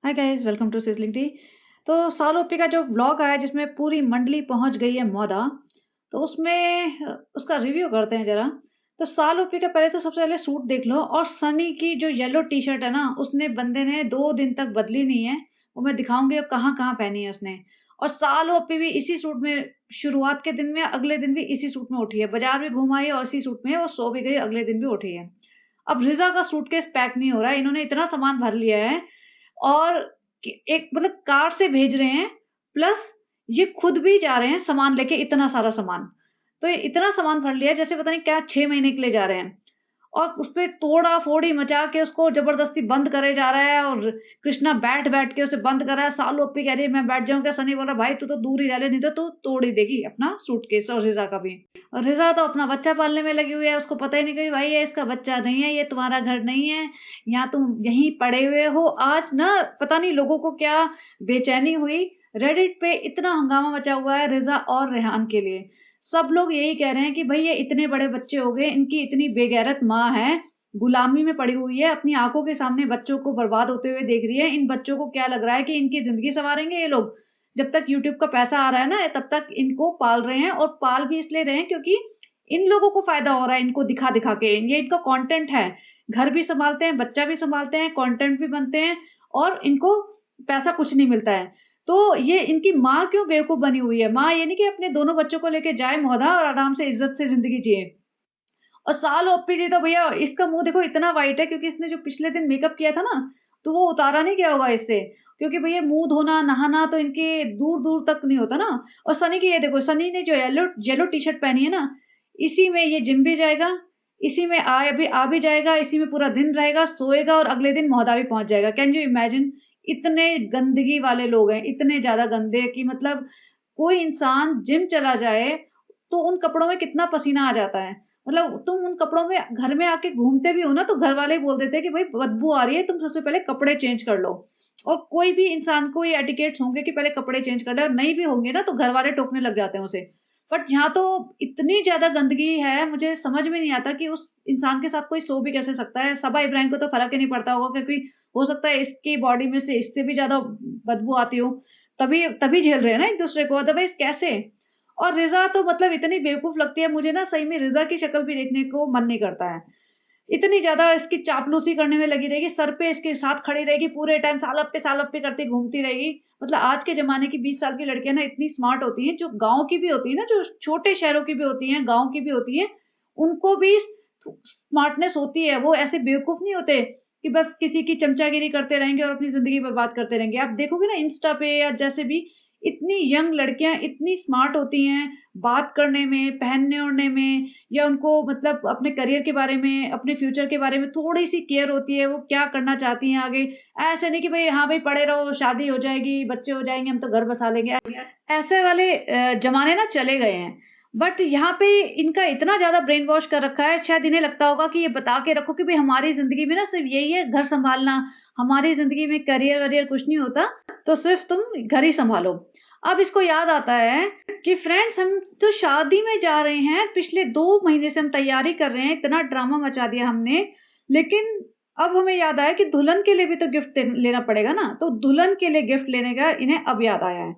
Hi guys, welcome to sizzling tea. तो सालों का जो ब्लॉग आया जिसमें पूरी मंडली पहुंच गई है मौदा, तो उसमें उसका रिव्यू करते हैं जरा। तो सालों का पहले तो सबसे पहले सूट देख लो, और सनी की जो येलो टी शर्ट है ना, उसने बंदे ने 2 दिन तक बदली नहीं है। वो मैं दिखाऊंगी और कहाँ कहाँ पहनी है उसने। और सालों भी इसी सूट में, शुरुआत के दिन में, अगले दिन भी इसी सूट में उठी है, बाजार भी घूम आई और इसी सूट में वो सो भी गई, अगले दिन भी उठी है। अब रिजा का सूटकेस पैक नहीं हो रहा है, इन्होंने इतना सामान भर लिया है। और एक मतलब कार से भेज रहे हैं, प्लस ये खुद भी जा रहे हैं सामान लेके, इतना सारा सामान। तो ये इतना सामान भर लिया है जैसे पता नहीं क्या 6 महीने के लिए जा रहे हैं। और उसपे तोड़ा-फोड़ी मचा के उसको ज़बरदस्ती बंद करे जा रहा है, और कृष्णा बैठ-बैठ के उसे बंद कर रहा है। सालू ओप्पी कह रही है मैं बैठ जाऊँ क्या? सनी बोल रहा है भाई तू तो दूर ही रह ले, नहीं तो तू तोड़ ही देगी अपना सूटकेस, और रिज़ा का भी। और रिज़ा तो अपना बच्चा पालने में लगी हुई है, उसको पता ही नहीं कि भाई ये इसका बच्चा नहीं है, ये तुम्हारा घर नहीं है, यहाँ तुम यहीं पड़े हुए हो। आज ना पता नहीं लोगों को क्या बेचैनी हुई, रेडिट पे इतना हंगामा मचा हुआ है रिज़ा और रेहान के लिए। सब लोग यही कह रहे हैं कि भई ये इतने बड़े बच्चे हो गए, इनकी इतनी बेगैरत माँ है, गुलामी में पड़ी हुई है, अपनी आँखों के सामने बच्चों को बर्बाद होते हुए देख रही है। इन बच्चों को क्या लग रहा है कि इनकी ज़िंदगी सँवारेंगे ये लोग? जब तक यूट्यूब का पैसा आ रहा है ना, तब तक इनको पाल रहे हैं, और पाल भी इसलिए रहे हैं क्योंकि इन लोगों को फ़ायदा हो रहा है इनको दिखा-दिखा के। ये इनका कंटेंट है। घर भी सँभालते हैं, बच्चा भी सँभालते हैं, कंटेंट भी बनते हैं, और इनको पैसा कुछ नहीं मिलता है। तो ये इनकी माँ क्यों बेवकूफ़ बनी हुई है? माँ ये नहीं कि अपने दोनों बच्चों को लेके जाए मौधा और आराम से इज़्ज़त से ज़िंदगी जिए। और साल ओप्पी जी तो भैया इसका मुँह देखो इतना व्हाइट है क्योंकि इसने जो पिछले दिन मेकअप किया था ना, तो वो उतारा नहीं गया होगा इससे। क्योंकि भैया मुँह धोना, नहाना तो इनके दूर-दूर तक नहीं होता ना। और सनी की ये देखो, सनी ने जो येलो येलो टी-शर्ट पहनी है ना, इसी में ये जिम भी जाएगा, इसी में आ भी जाएगा, इसी में पूरा दिन रहेगा, सोएगा, और अगले दिन मौदा भी पहुँच जाएगा। Can you imagine? इतने गंदगी वाले लोग हैं, इतने ज़्यादा गंदे कि मतलब कोई इंसान जिम चला जाए, तो उन कपड़ों में कितना पसीना आ जाता है। मतलब तुम उन कपड़ों में घर में आके घूमते भी हो ना, तो घर वाले बोल देते हैं कि भाई बदबू आ रही है, तुम सबसे पहले कपड़े चेंज कर लो। और कोई भी इंसान को ये एटिकेट्स होंगे कि पहले कपड़े चेंज कर ले, और नहीं भी होंगे ना तो घर वाले टोकने लग जाते हैं उसे। बट यहाँ तो इतनी ज़्यादा गंदगी है, मुझे समझ में नहीं आता कि उस इंसान के साथ कोई सो भी कैसे सकता है। सबा इब्राहिम को तो फ़र्क ही नहीं पड़ता होगा, क्योंकि हो सकता है इसकी बॉडी में से इससे भी ज़्यादा बदबू आती हो, तभी तभी झेल रहे हैं ना एक-दूसरे को, अदरवाइज़ कैसे? और रिज़ा तो मतलब इतनी बेवकूफ़ लगती है, मुझे ना सही में रिज़ा की शक्ल भी देखने को मन नहीं करता है। इतनी ज़्यादा इसकी चापलूसी करने में लगी रहेगी, सर पे इसके साथ खड़ी रहेगी पूरे टाइम, साल-अप्पे करती घूमती रहेगी। मतलब आज के ज़माने की 20 साल की लड़कियाँ ना इतनी स्मार्ट होती हैं, जो गाँव की भी होती हैं ना, जो छोटे शहरों की भी होती हैं, गाँव की भी होती हैं, उनको भी स्मार्टनेस होती है। वो ऐसे बेवकूफ़ नहीं होते कि बस किसी की चमचागिरी करते रहेंगे और अपनी ज़िंदगी बर्बाद करते रहेंगे। आप देखोगे ना इंस्टा पे या जैसे भी, इतनी यंग लड़कियाँ इतनी स्मार्ट होती हैं, बात करने में, पहनने-ओढ़ने में, या उनको मतलब अपने करियर के बारे में, अपने फ्यूचर के बारे में थोड़ी-सी केयर होती है, वो क्या करना चाहती हैं आगे। ऐसे नहीं कि भई हाँ, भई पड़े रहो, शादी हो जाएगी, बच्चे हो जाएँगे, हम तो घर बसा लेंगे। ऐसे वाले ज़माने ना चले गए हैं। बट यहाँ पे इनका इतना ज़्यादा ब्रेन वॉश कर रखा है, शायद इन्हें लगता होगा कि ये बता के रखो कि भई हमारी ज़िंदगी में ना सिर्फ़ यही है घर सँभालना, हमारी ज़िंदगी में करियर-वरियर कुछ नहीं होता, तो सिर्फ़ तुम घर ही सँभालो। अब इसको याद आता है कि फ्रेंड्स हम तो शादी में जा रहे हैं, पिछले 2 महीने से हम तैयारी कर रहे हैं, इतना ड्रामा मचा दिया हमने, लेकिन अब हमें याद आया कि दुल्हन के लिए भी तो गिफ्ट लेना पड़ेगा ना, तो दुल्हन के लिए गिफ्ट लेने का इन्हें अब याद आया है।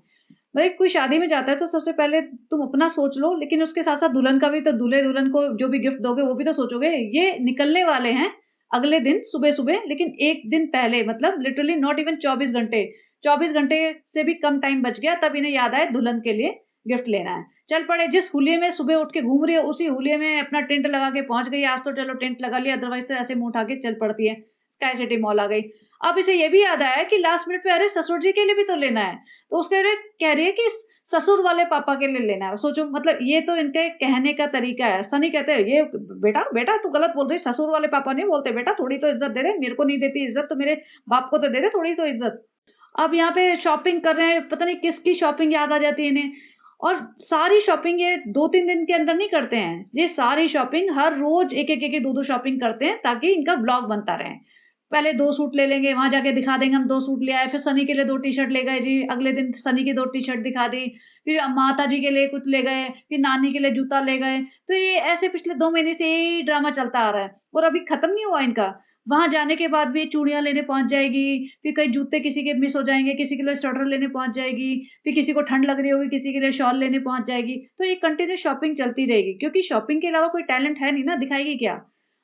भाई कोई शादी में जाता है तो सबसे पहले तुम अपना सोच लो, लेकिन उसके साथ-साथ दुल्हन का भी, तो दूल्हे-दुल्हन को जो भी गिफ्ट दोगे वो भी तो सोचोगे। ये निकलने वाले हैं अगले दिन सुबह-सुबह, लेकिन 1 दिन पहले, मतलब लिटरली नॉट इवन 24 घंटे। 24 घंटे से भी कम टाइम बच गया, तब इन्हें याद आया दुल्हन के लिए गिफ्ट लेना है। चल पड़े, जिस हुलिये में सुबह उठ के घूम रही है, उसी हुलिये में अपना टेंट लगा के पहुँच गई। आज तो चलो टेंट लगा लिया, अदरवाइज़ तो ऐसे मुँह उठा के चल पड़ती है। स्काई सिटी मॉल आ गई। अब इसे ये भी याद आया कि लास्ट मिनट पे अरे ससुर जी के लिए भी तो लेना है। तो उसके लिए कह रही है कि ससुर वाले पापा के लिए लेना है। सोचो, मतलब ये तो इनके कहने का तरीका है। सनी कहते हैं, "ये बेटा बेटा तू गलत बोल रही है, ससुर वाले पापा नहीं बोलते बेटा, थोड़ी तो इज़्ज़त दे दे, मेरे को नहीं देती इज़्ज़त तो मेरे बाप को तो दे दे थोड़ी तो इज़्ज़त।" अब यहाँ पे शॉपिंग कर रहे हैं, पता नहीं किसकी शॉपिंग याद आ जाती है इन्हें। और सारी शॉपिंग ये 2-3 दिन के अंदर नहीं करते हैं। ये सारी शॉपिंग हर रोज़ 1-1, 1-1, 2-2 शॉपिंग करते हैं, ताकि इनका ब्लॉग बनता रहे। पहले 2 सूट ले लेंगे, वहाँ जाके दिखा देंगे हम 2 सूट ले आए, फिर सनी के लिए 2 टी-शर्ट ले गए जी, अगले दिन सनी की 2 टी-शर्ट दिखा दी, फिर माता जी के लिए कुछ ले गए, फिर नानी के लिए जूता ले गए। तो ये ऐसे पिछले 2 महीने से यही ड्रामा चलता आ रहा है, और अभी खत्म नहीं हुआ इनका। वहाँ जाने के बाद भी चूड़ियाँ लेने पहुँच जाएगी, फिर कहीं जूते किसी के मिस हो जाएँगे, किसी के लिए स्वेटर लेने पहुँच जाएगी, फिर किसी को ठंड लग रही होगी, किसी के लिए शॉल लेने पहुँच जाएगी। तो ये कंटिन्यू शॉपिंग चलती रहेगी क्योंकि शॉपिंग के अलावा कोई टैलेंट है नहीं ना, दिखाएगी क्या?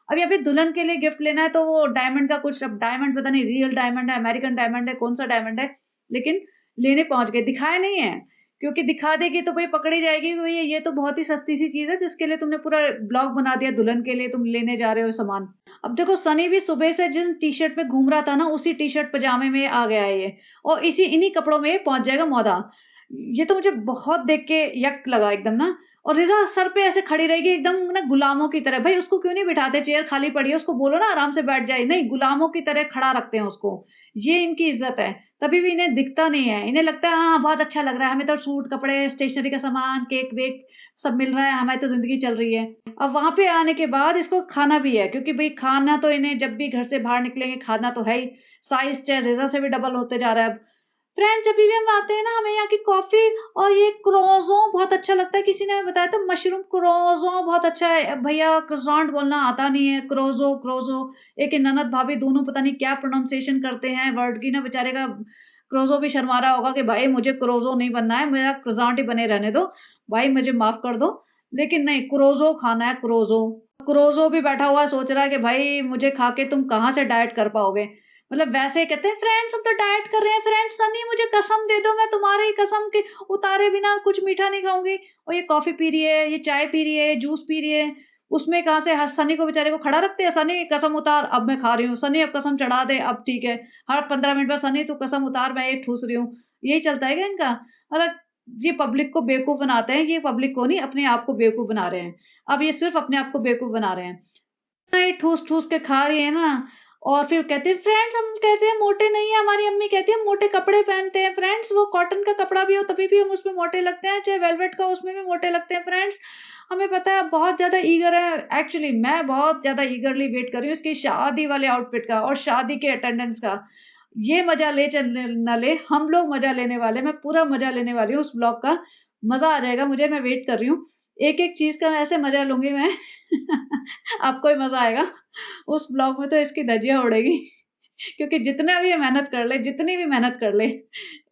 अब यहाँ पे दुल्हन के लिए गिफ्ट लेना है तो वो डायमंड का कुछ, अब डायमंड पता नहीं रियल डायमंड है, अमेरिकन डायमंड है, कौन-सा डायमंड है, लेकिन लेने पहुँच गए, दिखाया नहीं है। क्योंकि दिखा देगी तो भई पकड़ी जाएगी, भई ये तो बहुत ही सस्ती सी चीज़ है जिसके लिए तुमने पूरा ब्लॉग बना दिया, दुल्हन के लिए तुम लेने जा रहे हो सामान। अब देखो सनी भी सुबह से जिस टी-शर्ट में घूम रहा था ना, उसी टी-शर्ट पजामे में आ गया है ये और इन्हीं कपड़ों में ये पहुँच जाएगा मौदा। ये तो मुझे बहुत देख के यक लगा एकदम ना। और रिज़ा सर पे ऐसे खड़ी रहेगी एकदम ना गुलामों की तरह। भई उसको क्यों नहीं बिठाते, चेयर खाली पड़ी है, उसको बोलो ना आराम से बैठ जाए। नहीं, गुलामों की तरह खड़ा रखते हैं उसको। ये इनकी इज़्ज़त है। तभी भी इन्हें दिखता नहीं है। इन्हें लगता है हाँ, बहुत अच्छा लग रहा है, हमें तो सूट, कपड़े, स्टेशनरी का सामान, केक-वेक सब मिल रहा है, हमारी तो ज़िंदगी चल रही है। अब वहाँ पे आने के बाद इसको खाना भी है क्योंकि भई खाना तो इन्हें जब भी घर से बाहर निकलेंगे खाना तो है ही। साइज़ चाहे रिज़ा से भी डबल होते जा रहा है अब। फ्रेंड्स जब भी हम आते हैं ना, हमें यहाँ की कॉफ़ी और ये क्रोज़ॉन बहुत अच्छा लगता है। किसी ने हमें बताया था मशरूम क्रोज़ॉन बहुत अच्छा है। भैया क्रोज़ॉन्ट बोलना आता नहीं है, क्रोज़ो क्रोज़ो। एक ये ननद भाभी दोनों पता नहीं क्या प्रोनंसिएशन करते हैं वर्ड की ना, बेचारे का क्रोज़ो भी शर्मा रहा होगा कि भाई मुझे क्रोज़ो नहीं बनना है, मेरा क्रोज़ॉन्ट ही बने रहने दो। भाई मुझे माफ़ कर दो। लेकिन नहीं, क्रोज़ो खाना है, क्रोज़ो। क्रोज़ो भी बैठा हुआ है सोच रहा है कि भाई मुझे खा के तुम कहाँ से डाइट कर पाओगे? मतलब वैसे ही कहते हैं फ्रेंड्स हम तो डाइट कर रहे हैं, फ्रेंड्स सनी मुझे कसम दे दो, मैं तुम्हारे ही कसम के उतारे बिना कुछ मीठा नहीं खाऊँगी। और ये कॉफ़ी पी रही है, ये चाय पी रही है, ये जूस पी रही है। उसमें कहाँ से सनी को बेचारे को खड़ा रखते हैं, सनी कसम उतार अब मैं खा रही हूँ, सनी अब कसम चढ़ा दे अब ठीक है। हर 15 मिनट बाद सनी तू कसम उतार मैं ये ठूस रही हूँ। यही चलता है क्या इनका? मतलब ये पब्लिक को बेवकूफ़ बनाते हैं, ये पब्लिक को नहीं अपने आप को बेवकूफ़ बना रहे हैं। अब ये सिर्फ़ अपने आप को बेवकूफ़ बना रहे हैं। नहीं ठूस-ठूस के खा रही है ना। और फिर कहती है फ्रेंड्स हम कहते हैं मोटे नहीं है, हमारी अम्मी कहती है हम मोटे कपड़े पहनते हैं फ्रेंड्स, वो कॉटन का कपड़ा भी हो तभी भी हम उसमें मोटे लगते हैं, चाहे वेलवेट का हो उसमें भी मोटे लगते हैं फ्रेंड्स। हमें पता है आप बहुत ज़्यादा ईगर है, एक्चुअली मैं बहुत ज़्यादा ईगरली वेट कर रही हूँ इसकी शादी वाले आउटफिट का और शादी के अटेंडेंस का। ये मज़ा ले चल ना ले, हम लोग मज़ा लेने वाले हैं, मैं पूरा मज़ा लेने वाली हूँ उस ब्लॉग का। मज़ा आ जाएगा मुझे, मैं वेट कर रही हूँ। एक-एक चीज़ का ऐसे मज़ा लूँगी मैं आपको भी मज़ा आएगा। उस ब्लॉग में तो इसकी धज्जियाँ उड़ेगी क्योंकि जितना भी ये मेहनत कर ले, जितनी भी मेहनत कर ले,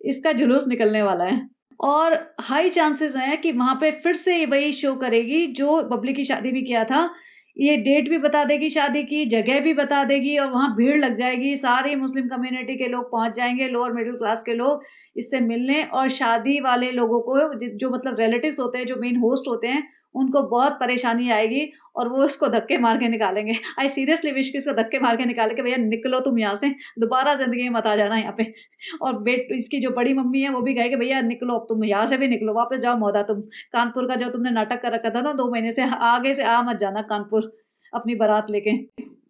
इसका जुलूस निकलने वाला है। और हाई चांसेस हैं कि वहाँ पे फिर से ये वही शो करेगी जो बबली की शादी में किया था। ये डेट भी बता देगी शादी की, जगह भी बता देगी और वहाँ भीड़ लग जाएगी। सारी मुस्लिम कम्युनिटी के लोग पहुँच जाएँगे, लोअर मिडल क्लास के लोग इससे मिलने और शादी वाले लोगों को जो मतलब रिलेटिव्स होते हैं, जो मेन होस्ट होते हैं, उनको बहुत परेशानी आएगी और वो इसको धक्के मार के निकालेंगे। आई सीरियसली विश कि इसको धक्के मार के निकालें कि भैया निकलो तुम यहाँ से, दोबारा ज़िंदगी में मत आ जाना यहाँ पे। और इसकी जो बड़ी मम्मी है वो भी कहे कि भैया निकलो अब तुम यहाँ से भी निकलो, वापस जाओ मौदा तुम। कानपुर का जो तुमने नाटक कर रखा था ना 2 महीने से, आगे से आ मत जाना कानपुर अपनी बारात लेके।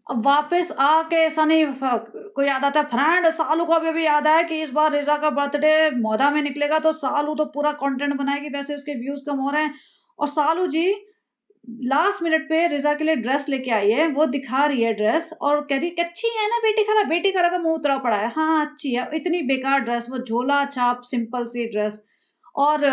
अब वापस आके सनी को याद आता है फ्रेंड सालू को अभी-अभी याद आया कि इस बार रिज़ा का बर्थडे मौदा में निकलेगा तो सालू तो पूरा कंटेंट बनाएगी, वैसे उसके व्यूज़ कम हो रहे हैं। और सालू जी लास्ट मिनट पे रिज़ा के लिए ड्रेस लेके आई है, वो दिखा रही है ड्रेस और कह रही है कि अच्छी है ना बेटी खाला का मुँह उतरा पड़ा है। हाँ, अच्छी है। इतनी बेकार ड्रेस, वो झोला-छाप सिंपल सी ड्रेस। और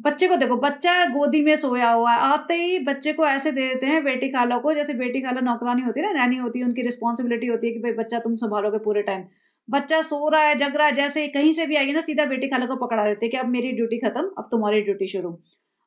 बच्चे को देखो, बच्चा गोदी में सोया हुआ है, आते ही बच्चे को ऐसे दे देते हैं बेटी खाला को, जैसे बेटी खाला नौकरानी होती है ना, नैनी होती है, उनकी रिस्पॉन्सिबिलिटी होती है कि भई बच्चा तुम सँभालोगे पूरे टाइम। बच्चा सो रहा है, जग रहा है, जैसे ही कहीं से भी आएगी ना, सीधा बेटी खाला को पकड़ा देते हैं कि अब मेरी ड्यूटी खत्म, अब तुम्हारी ड्यूटी शुरू।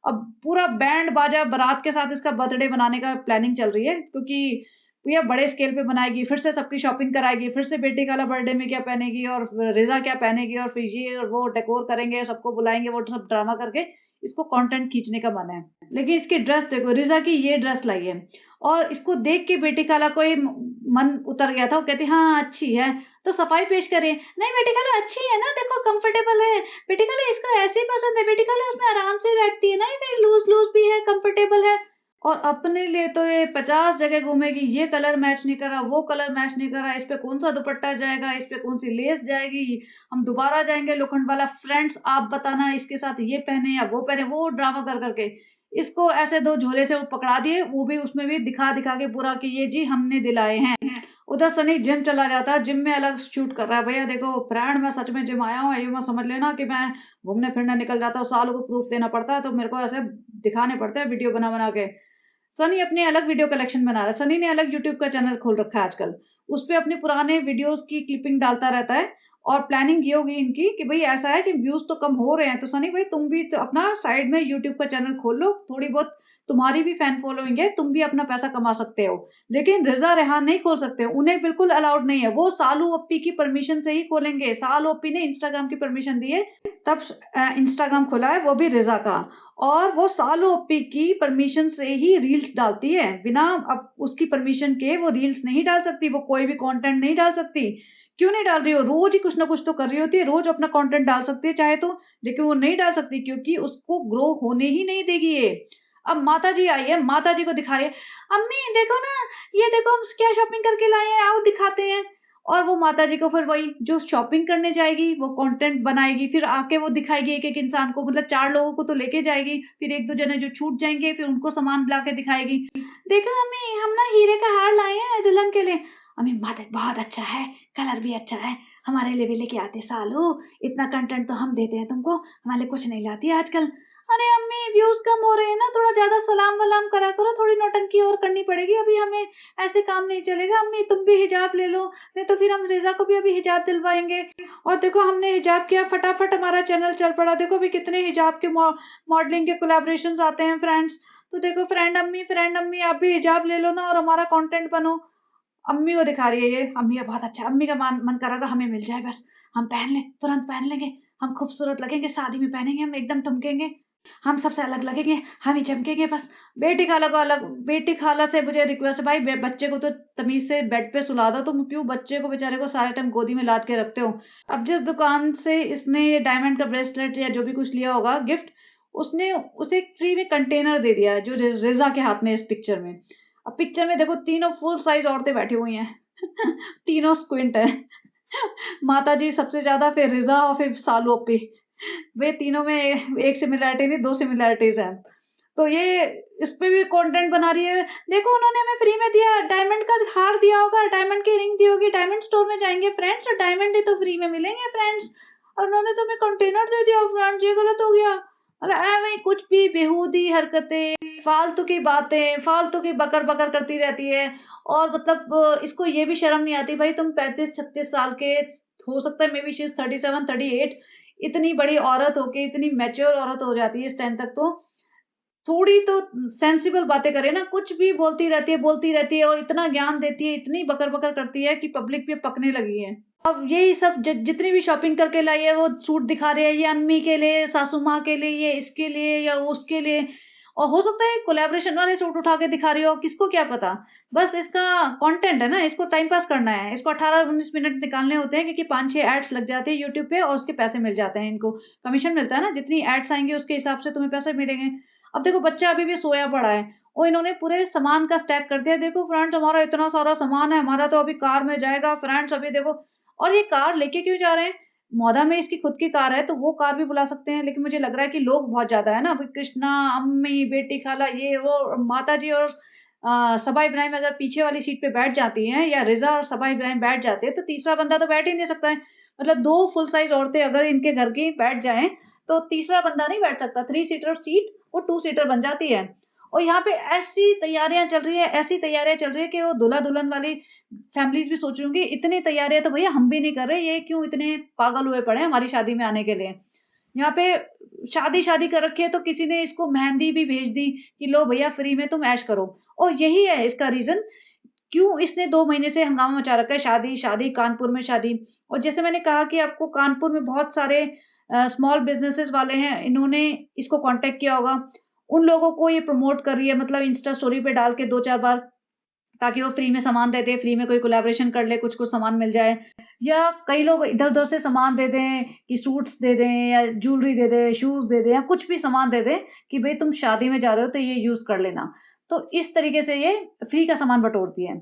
अब पूरा बैंड बाजा बारात के साथ इसका बर्थडे मनाने का प्लानिंग चल रही है क्योंकि ये बड़े स्केल पे बनाएगी, फिर से सबकी शॉपिंग कराएगी, फिर से बेटी खाला बर्थडे में क्या पहनेगी और रिज़ा क्या पहनेगी और फिर ये और वो डेकोर करेंगे, सबको बुलाएँगे, वो सब ड्रामा करके इसको कंटेंट खींचने का मन है। लेकिन इसकी ड्रेस देखो, रिज़ा की ये ड्रेस लाई है और इसको देख के बेटी खाला को ही मन उतर गया था। वो कहती हाँ, अच्छी है। तो सफाई पेश करे, नहीं बेटी खाला अच्छी है ना, देखो कंफर्टेबल है। बेटी खाला इसको ऐसे ही पसंद है, बेटी खाला उसमें आराम से बैठती है ना, ये फिर लूज़-लूज़ भी है, कंफर्टेबल है। और अपने लिए तो ये 50 जगह घूमेगी, ये कलर मैच नहीं करा, वो कलर मैच नहीं करा, इस पे कौन-सा दुपट्टा जाएगा, इस पे कौन-सी लेस जाएगी, हम दोबारा जाएँगे लोखंड वाला, फ्रेंड्स आप बताना इसके साथ ये पहने या वो ड्रामा कर के इसको ऐसे 2 झोले से वो पकड़ा दिए, वो भी उसमें भी दिखा-दिखा के पूरा कि ये जी हमने दिलाए हैं। उधर सनी जिम चला जाता है, जिम में अलग शूट कर रहा है, भैया देखो फ्रेंड मैं सच में जिम आया हूँ, ये मत समझ लेना कि मैं घूमने-फिरने निकल जाता हूँ, सालों को प्रूफ देना पड़ता है, तो मेरे को ऐसे दिखाने पड़ते हैं वीडियो बना-बना के। सनी अपने अलग वीडियो कलेक्शन बना रहा है। सनी ने अलग यूट्यूब का चैनल खोल रखा है आजकल। उसपे अपने पुराने वीडियोज़ की क्लिपिंग डालता रहता है और प्लानिंग ये होगी इनकी कि भई ऐसा है कि व्यूज़ तो कम हो रहे हैं, तो सनी भाई तुम भी तो अपना साइड में यूट्यूब का चैनल खोल लो, थोड़ी बहुत तुम्हारी भी फैन फॉलोइंग है, तुम भी अपना पैसा कमा सकते हो। लेकिन रिज़ा रेहान नहीं खोल सकते, उन्हें बिल्कुल अलाउड नहीं है। वो सालू ओप्पी की परमिशन से ही खोलेंगे। सालू ओप्पी ने इंस्टाग्राम की परमिशन दी है, तब इंस्टाग्राम खोला है, वो भी रिज़ा का। और वो सालू ओप्पी की परमिशन से ही रील्स डालती है। बिना अब उसकी परमिशन के वो रील्स नहीं डाल सकती, वो कोई भी कंटेंट नहीं डाल सकती। क्यों नहीं डाल रही हो? रोज़ ही कुछ ना कुछ तो कर रही होती है, रोज़ अपना कंटेंट डाल सकती है चाहे तो, लेकिन वो नहीं डाल सकती क्योंकि उसको ग्रो होने ही नहीं देगी ये। अब माताजी आई है, माताजी को दिखा रही है, "अम्मी देखो ना, ये देखो हम क्या शॉपिंग करके लाए हैं, आओ दिखाते हैं।" और वो माताजी को फिर वही जो शॉपिंग करने जाएगी, वो कंटेंट बनाएगी, फिर आके वो दिखाएगी एक-एक इंसान को, मतलब 4 लोगों को तो लेके जाएगी, फिर 1-2 जने जो छूट जाएँगे, फिर उनको सामान ला के दिखाएगी। "देखो मम्मी, हम ना हीरे का हार लाए हैं दुल्हन के लिए।" "अम्मी बहुत अच्छा है, कलर भी अच्छा है, हमारे लिए भी लेके आती सालू, इतना कंटेंट तो हम देते हैं तुमको, हमारे लिए कुछ नहीं लाती आजकल।" "अरे अम्मी, व्यूज़ कम हो रहे हैं ना, थोड़ा ज़्यादा सलाम-वलाम करा करो, थोड़ी नौटंकी और करनी पड़ेगी, अभी हमें ऐसे काम नहीं चलेगा। अम्मी तुम भी हिजाब ले लो, नहीं तो फिर हम रिज़ा को भी अभी हिजाब दिलवाएँगे। और देखो हमने हिजाब किया, फटाफट हमारा चैनल चल पड़ा। देखो अभी कितने हिजाब के मॉडलिंग के कोलैबोरेशंस आते हैं फ्रेंड्स। तो देखो फ्रेंड अम्मी आप भी हिजाब ले लो ना और हमारा कंटेंट बनो।" अम्मी को दिखा रही है ये, अम्मी का बहुत अच्छा, अम्मी का मन कर रहा था हमें मिल जाए बस, हम पहन लें, तुरंत पहन लेंगे, हम खूबसूरत लगेंगे, शादी में पहनेंगे, हम एकदम ठमकेंगे, हम सबसे अलग लगेंगे, हम ही चमकेंगे बस। बेटी खाला से मुझे रिक्वेस्ट है भाई बच्चे को तो तमीज़ से बेड पे सुला दो, तुम क्यों बच्चे को बेचारे को सारे टाइम गोदी में लाद के रखते हो। अब जिस दुकान से इसने ये डायमंड का ब्रेसलेट या जो भी कुछ लिया होगा गिफ्ट, उसने उसे एक फ्री में कंटेनर दे दिया है जो रिज़ा के हाथ में है इस पिक्चर में। अब पिक्चर में देखो तीनों फुल साइज़ औरतें बैठी हुई हैं। तीनों स्क्विंट है। माताजी सबसे ज़्यादा, फिर रिज़ा और फिर सालू ओप्पी। वे तीनों में एक सिमिलैरिटी नहीं 2 सिमिलैरिटीज़ हैं। तो ये इसपे भी कंटेंट बना रही है। देखो उन्होंने हमें फ्री में दिया, डायमंड का हार दिया होगा, डायमंड की रिंग दी होगी, डायमंड स्टोर में जाएँगे फ्रेंड्स तो डायमंड ही तो फ्री में मिलेंगे फ्रेंड्स। और उन्होंने तो हमें कंटेनर दे दिया फ्रेंड्स, ये गलत हो गया। मतलब ऐवें कुछ भी बेहूदी हरकतें, फालतू की बातें, फालतू की बकर-बकर करती रहती है। और मतलब इसको ये भी शर्म नहीं आती भाई तुम 35-36 साल के, हो सकता है मे बी शी इज़ 37-38, इतनी बड़ी औरत होके, इतनी मैच्योर औरत हो जाती है इस टाइम तक तो, थोड़ी तो सेंसिबल बातें करे ना, कुछ भी बोलती रहती है और इतना ज्ञान देती है, इतनी बकर-बकर करती है कि पब्लिक भी पकने लगी है। अब यही सब जितनी भी शॉपिंग करके लाई है, वो सूट दिखा रही है, ये अम्मी के लिए, सासू माँ के लिए, ये इसके लिए या उसके लिए, और हो सकता है कोलैबोरेशन वाले सूट उठा के दिखा रही हो, किसको क्या पता। बस इसका कंटेंट है ना, इसको टाइम पास करना है, इसको 18-19 मिनट निकालने होते हैं क्योंकि 5-6 एड्स लग जाते हैं यूट्यूब पे और उसके पैसे मिल जाते हैं इनको, कमीशन मिलता है ना, जितनी एड्स आएँगे उसके हिसाब से तुम्हें पैसे मिलेंगे। अब देखो बच्चा अभी भी सोया पड़ा है और इन्होंने पूरे सामान का स्टैक कर दिया, देखो फ्रेंड्स हमारा इतना सारा सामान है, हमारा तो अभी कार में जाएगा फ्रेंड्स, अभी देखो। और ये कार लेके क्यों जा रहे हैं? मौदा में इसकी खुद की कार है, तो वो कार भी बुला सकते हैं, लेकिन मुझे लग रहा है कि लोग बहुत ज़्यादा है ना, अभी कृष्णा, अम्मी, बेटी खाला, ये वो, माताजी और सबा इब्राहिम अगर पीछे वाली सीट पे बैठ जाती हैं या रिज़ा और सबा इब्राहिम बैठ जाते हैं, तो तीसरा बंदा तो बैठ ही नहीं सकता है। मतलब 2 फुल साइज़ औरतें अगर इनके घर की बैठ जाएँ, तो तीसरा बंदा नहीं बैठ सकता, 3 सीटर सीट वो 2 सीटर बन जाती है। और यहाँ पे ऐसी तैयारियाँ चल रही है कि वो दूल्हा-दुल्हन वाली फैमिलीज़ भी सोच रही होंगी, इतनी तैयारियाँ तो भैया हम भी नहीं कर रहे, ये क्यों इतने पागल हुए पड़े हैं हमारी शादी में आने के लिए। यहाँ पे शादी कर रखी है तो किसी ने इसको मेहंदी भी भेज दी कि लो भैया फ्री में तुम ऐश करो। और यही है इसका रीज़न, क्यों इसने 2 महीने से हंगामा मचा रखा है, शादी, कानपुर में शादी। और जैसे मैंने कहा कि आपको कानपुर में बहुत सारे स्मॉल बिज़नेसेस वाले हैं, इन्होंने इसको कॉन्टैक्ट किया होगा। उन लोगों को ये प्रमोट कर रही है, मतलब इंस्टा स्टोरी पे डाल के 2-4 बार, ताकि वो फ्री में सामान दे दे, फ्री में कोई कोलैबोरेशन कर ले, कुछ-कुछ सामान मिल जाए। या कई लोग इधर-उधर से सामान दे दें कि सूट्स दे दें या ज्वेलरी दे दें, शूज़ दे दें या कुछ भी सामान दे दें कि भई तुम शादी में जा रहे हो तो ये यूज़ कर लेना। तो इस तरीके से ये फ्री का सामान बटोरती है।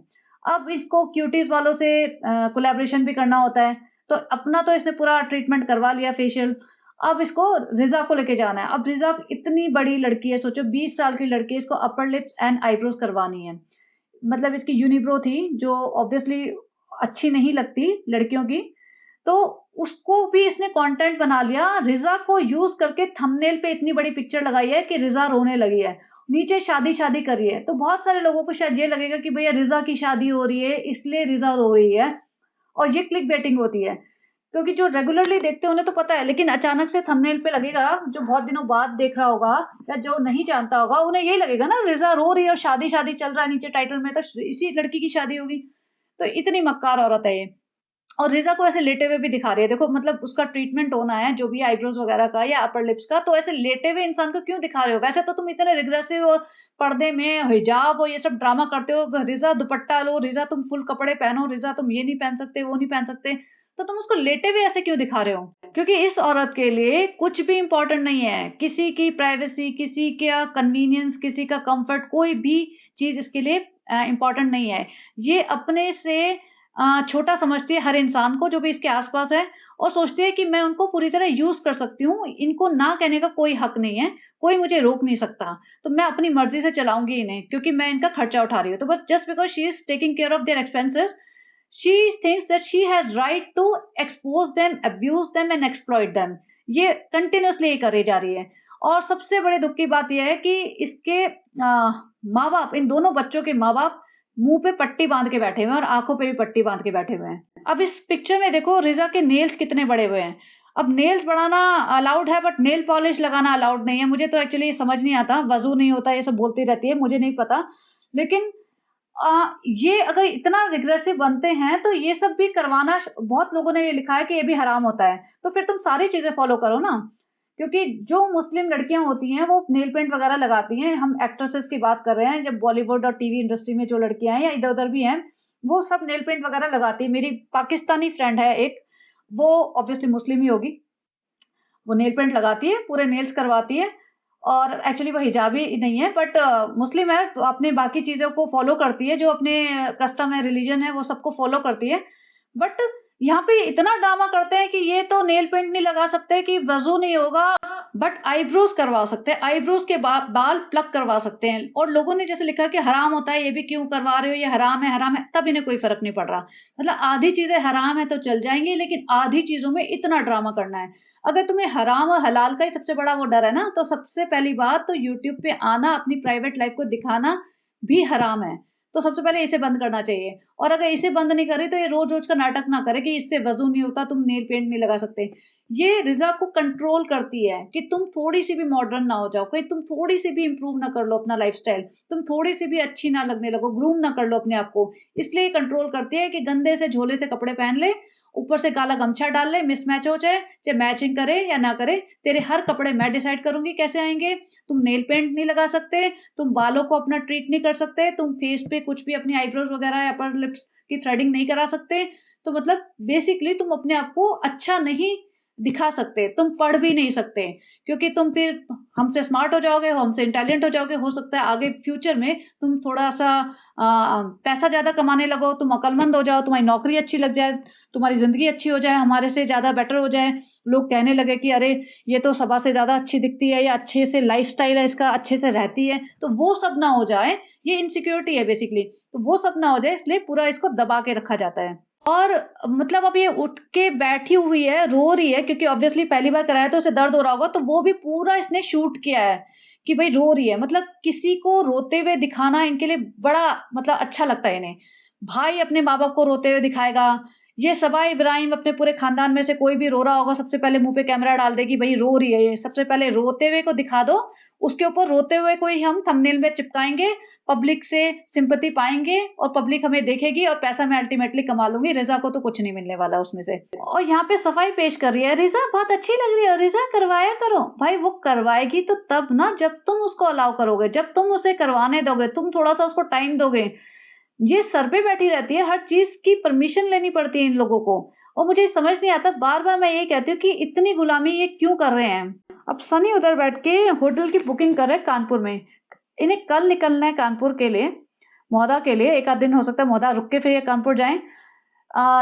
अब इसको क्यूटीज़ वालों से कोलैबोरेशन भी करना होता है, तो अपना तो इसने पूरा ट्रीटमेंट करवा लिया फेशियल, अब इसको रिज़ा को लेके जाना है। अब रिज़ा इतनी बड़ी लड़की है, सोचो 20 साल की लड़की है, इसको अपर लिप्स एंड आईब्रोज़ करवानी है। मतलब इसकी यूनिब्रो थी जो ऑब्वियसली अच्छी नहीं लगती लड़कियों की, तो उसको भी इसने कंटेंट बना लिया, रिज़ा को यूज़ करके थंबनेल पे इतनी बड़ी पिक्चर लगाई है कि रिज़ा रोने लगी है। नीचे शादी-शादी करी है। तो बहुत सारे लोगों को शायद ये लगेगा कि भैया रिज़ा की शादी हो रही है, इसलिए रिज़ा रो रही है और ये क्लिकबेटिंग होती है। क्योंकि जो रेगुलरली देखते हैं उन्हें तो पता है, लेकिन अचानक से थंबनेल पे लगेगा, जो बहुत दिनों बाद देख रहा होगा या जो नहीं जानता होगा, उन्हें यही लगेगा ना रिज़ा रो रही है और शादी-शादी चल रहा है नीचे टाइटल में, तो इसी लड़की की शादी होगी। तो इतनी मक्कार औरत है ये। और रिज़ा को ऐसे लेटे हुए भी दिखा रही है। देखो मतलब उसका ट्रीटमेंट होना है, जो भी आईब्रोज़ वगैरह का या अपर लिप्स का, तो ऐसे लेटे हुए इंसान को क्यों दिखा रहे हो? वैसे तो तुम इतने रिग्रेसिव और पर्दे में हिजाब और ये सब ड्रामा करते हो। रिज़ा दुपट्टा लो, रिज़ा तुम फुल कपड़े पहनो, रिज़ा तुम ये नहीं पहन सकते, वो नहीं पहन सकते। तो तुम उसको लेटे हुए ऐसे क्यों दिखा रहे हो? क्योंकि इस औरत के लिए कुछ भी इम्पोर्टेंट नहीं है। किसी की प्राइवेसी, किसी का कन्वीनियंस, किसी का कम्फर्ट, कोई भी चीज़ इसके लिए इम्पोर्टेंट नहीं है। ये अपने से छोटा समझती है हर इंसान को जो भी इसके आस-पास है और सोचती है कि मैं उनको पूरी तरह यूज़ कर सकती हूँ, इनको ना कहने का कोई हक नहीं है, कोई मुझे रोक नहीं सकता। तो मैं अपनी मर्ज़ी से चलाऊँगी इन्हें क्योंकि मैं इनका खर्चा उठा रही हूँ। तो बस just because she is taking care of their expenses, she thinks that she has right to expose them, abuse them and exploit them. ये कंटीन्यूअसली ये करी जा रही है। और सबसे बड़े दुःख की बात ये है कि इसके माँ-बाप, इन दोनों बच्चों के माँ-बाप मुँह पे पट्टी बाँध के बैठे हुए हैं और आँखों पे भी पट्टी बाँध के बैठे हुए हैं। अब इस पिक्चर में देखो रिज़ा के नेल्स कितने बड़े हुए हैं। अब नेल्स बढ़ाना अलाउड है बट नेल पॉलिश लगाना अलाउड नहीं है। मुझे तो एक्चुअली समझ नहीं आता, वज़ू नहीं होता ये सब बोलती रहती है, मुझे नहीं पता। लेकिन ये अगर इतना रिग्रेसिव बनते हैं तो ये सब भी करवाना श बहुत लोगों ने ये लिखा है कि ये भी हराम होता है। तो फिर तुम सारी चीज़ें फ़ॉलो करो ना। क्योंकि जो मुस्लिम लड़कियाँ होती हैं वो नेल पेंट वग़ैरह लगाती हैं। हम एक्ट्रेसेस की बात कर रहे हैं, जब बॉलीवुड और टीवी इंडस्ट्री में जो लड़कियाँ हैं या इधर-उधर भी हैं, वो सब नेल पेंट वग़ैरह लगाती हैं। मेरी पाकिस्तानी फ्रेंड है एक, वो ऑब्वियसली मुस्लिम ही होगी। वो नेल पेंट लगाती है, पूरे नेल्स करवाती है और एक्चुअली वो हिजाबी नहीं है बट मुस्लिम है, तो अपनी बाकी चीज़ों को फ़ॉलो करती है, जो अपने कस्टम है, रिलिजन है, वो सबको फ़ॉलो करती है। बट यहाँ पे इतना ड्रामा करते हैं कि ये तो नेल पेंट नहीं लगा सकते, कि वज़ू नहीं होगा, बट आईब्रोज़ करवा सकते हैं, आईब्रोज़ के बाल प्लक करवा सकते हैं और लोगों ने जैसे लिखा कि हराम होता है, ये भी क्यों करवा रहे हो, ये हराम है, तब इन्हें कोई फ़र्क नहीं पड़ रहा। मतलब आधी चीज़ें हराम है तो चल जाएँगी, लेकिन आधी चीज़ों में इतना ड्रामा करना है। अगर तुम्हें हराम और हलाल का ही सबसे बड़ा वो डर है ना, तो सबसे पहली बात तो यूट्यूब पे आना, अपनी प्राइवेट लाइफ़ को दिखाना भी हराम है। तो सबसे पहले इसे बंद करना चाहिए और अगर इसे बंद नहीं करे तो ये रोज़-रोज़ का नाटक ना करे कि इससे वज़ू नहीं होता, तुम नेल पेंट नहीं लगा सकते। ये रिज़ा को कंट्रोल करती है कि तुम थोड़ी-सी भी मॉडर्न ना हो जाओ, कहीं तुम थोड़ी-सी भी इम्प्रूव ना कर लो अपना लाइफ़स्टाइल, तुम थोड़ी-सी भी अच्छी ना लगने लगो, ग्रूम ना कर लो अपने आप को। इसलिए ये कंट्रोल करती है कि गंदे से झोले से कपड़े पहन ले, ऊपर से काला गमछा डाल ले, मिसमैच हो जाए, चाहे मैचिंग करे या ना करे, तेरे हर कपड़े मैं डिसाइड करूँगी कैसे आएँगे। तुम नेल पेंट नहीं लगा सकते, तुम बालों को अपना ट्रीट नहीं कर सकते, तुम फेस पे कुछ भी अपनी आईब्रोज़ वगैरह या अपर लिप्स की थ्रेडिंग नहीं करा सकते। तो मतलब बेसिकली तुम अपने आप को अच्छा नहीं दिखा सकते, तुम पढ़ भी नहीं सकते, क्योंकि तुम फिर हमसे स्मार्ट हो जाओगे, हमसे इंटेलिजेंट हो जाओगे, हो सकता है आगे फ्यूचर में तुम थोड़ा-सा पैसा ज़्यादा कमाने लगो, तुम अक्लमंद हो जाओ, तुम्हारी नौकरी अच्छी लग जाए, तुम्हारी ज़िंदगी अच्छी हो जाए, हमारे से ज़्यादा बेटर हो जाए। लोग कहने लगे कि अरे! ये तो सबा से ज़्यादा अच्छी दिखती है या अच्छे से लाइफ़स्टाइल है इसका, अच्छे से रहती है, तो वो सब ना हो जाए, ये इनसिक्योरिटी है बेसिकली। तो वो सब ना हो जाए इसलिए पूरा इसको दबा के रखा जाता है। और मतलब अब ये उठ के बैठी हुई है, रो रही है क्योंकि ऑब्वियसली पहली बार कराया तो उसे दर्द हो रहा होगा, तो वो भी पूरा इसने शूट किया है कि भई रो रही है। मतलब किसी को रोते हुए दिखाना इनके लिए बड़ा मतलब अच्छा लगता है इन्हें। भाई अपने माँ-बाप को रोते हुए दिखाएगा, ये सबा इब्राहिम अपने पूरे खानदान में से कोई भी रो रहा होगा, सबसे पहले मुँह पे कैमरा डाल देगी, भई रो रही है ये, सबसे पहले रोते हुए को दिखा दो, उसके ऊपर रोते हुए को ही हम थंबनेल में चिपकाएँगे, पब्लिक से सिम्पैथी पाएँगे और पब्लिक हमें देखेगी और पैसा मैं अल्टीमेटली कमा लूँगी, रिज़ा को तो कुछ नहीं मिलने वाला उसमें से। और यहाँ पे सफाई पेश कर रही है, रिज़ा बहुत अच्छी लग रही हो, रिज़ा करवाया करो। भाई वो करवाएगी तो तब ना जब तुम उसको अलाउ करोगे, जब तुम उसे करवाने दोगे, तुम थोड़ा-सा उसको टाइम दोगे। ये सर पे बैठी रहती है, हर चीज़ की परमिशन लेनी पड़ती है इन लोगों को और मुझे समझ नहीं आता, बार-बार मैं यही कहती हूँ कि इतनी गुलामी ये क्यों कर रहे हैं? अब सनी उधर बैठ के होटल की बुकिंग कर रहे हैं कानपुर में। इन्हें कल निकलना है कानपुर के लिए, मौदा के लिए, 1 आध दिन हो सकता है मौदा रुक के फिर ये कानपुर जाएँ।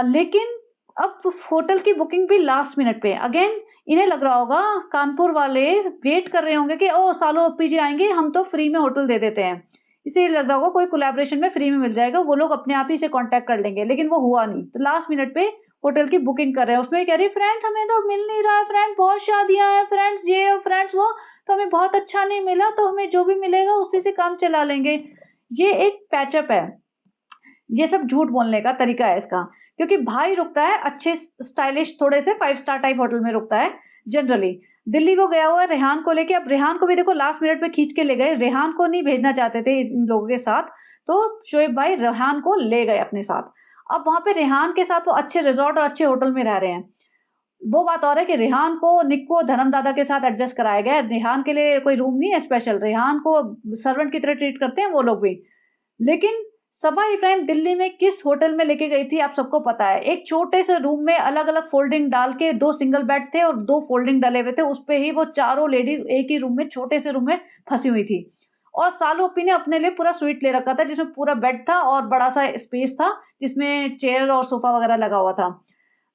लेकिन अब होटल की बुकिंग भी लास्ट मिनट पे अगेन इन्हें लग रहा होगा कानपुर वाले वेट कर रहे होंगे कि ओह सालो अप्पी जी आएँगे, हम तो फ्री में होटल दे देते हैं। इसीलिए लग रहा होगा कोई कोलैबोरेशन में फ्री में मिल जाएगा, वो लोग अपने आप ही से कॉन्टैक्ट कर लेंगे, लेकिन वो हुआ नहीं। तो लास्ट मिनट पे होटल की बुकिंग कर रहे हैं। उसमें कह रही है फ्रेंड्स हमें तो मिल नहीं रहा है, फ्रेंड बहुत शादियाँ हैं, फ्रेंड्स ये और फ्रेंड्स वो, तो हमें बहुत अच्छा नहीं मिला, तो हमें जो भी मिलेगा उसी से काम चला लेंगे। ये एक पैचअप है। ये सब झूठ बोलने का तरीका है इसका। क्योंकि भाई रुकता है अच्छे स्टाइलिश थोड़े से 5 स्टार टाइप होटल में रुकता है जनरली। दिल्ली वो गया हुआ है रेहान को लेके, अब रेहान को भी देखो लास्ट मिनट पे खींच के ले गए। रेहान को नहीं भेजना चाहते थे इन लोगों के साथ, तो शोएब भाई रेहान को ले गए अपने साथ। अब वहाँ पे रेहान के साथ वो अच्छे रिज़ॉर्ट और अच्छे होटल में रह रहे हैं। वो बात और है कि रेहान को, निक को धर्म दादा के साथ एडजस्ट कराया गया है। रेहान के लिए कोई रूम नहीं है स्पेशल, रेहान को सर्वेंट की तरह ट्रीट करते हैं वो लोग भी। लेकिन सबा इब्राहिम दिल्ली में किस होटल में लेके गई थी आप सबको पता है। एक छोटे से रूम में अलग-अलग फोल्डिंग डाल के 2 सिंगल बेड थे और 2 फोल्डिंग डले हुए थे। उसपे ही वो चारों लेडीज़ एक ही रूम में छोटे से रूम में फँसी हुई थी। और सालू अपी ने अपने लिए पूरा स्वीट ले रखा था जिसमें पूरा बेड था और बड़ा-सा स्पेस था जिसमें चेयर और सोफ़ा वगैरह लगा हुआ था।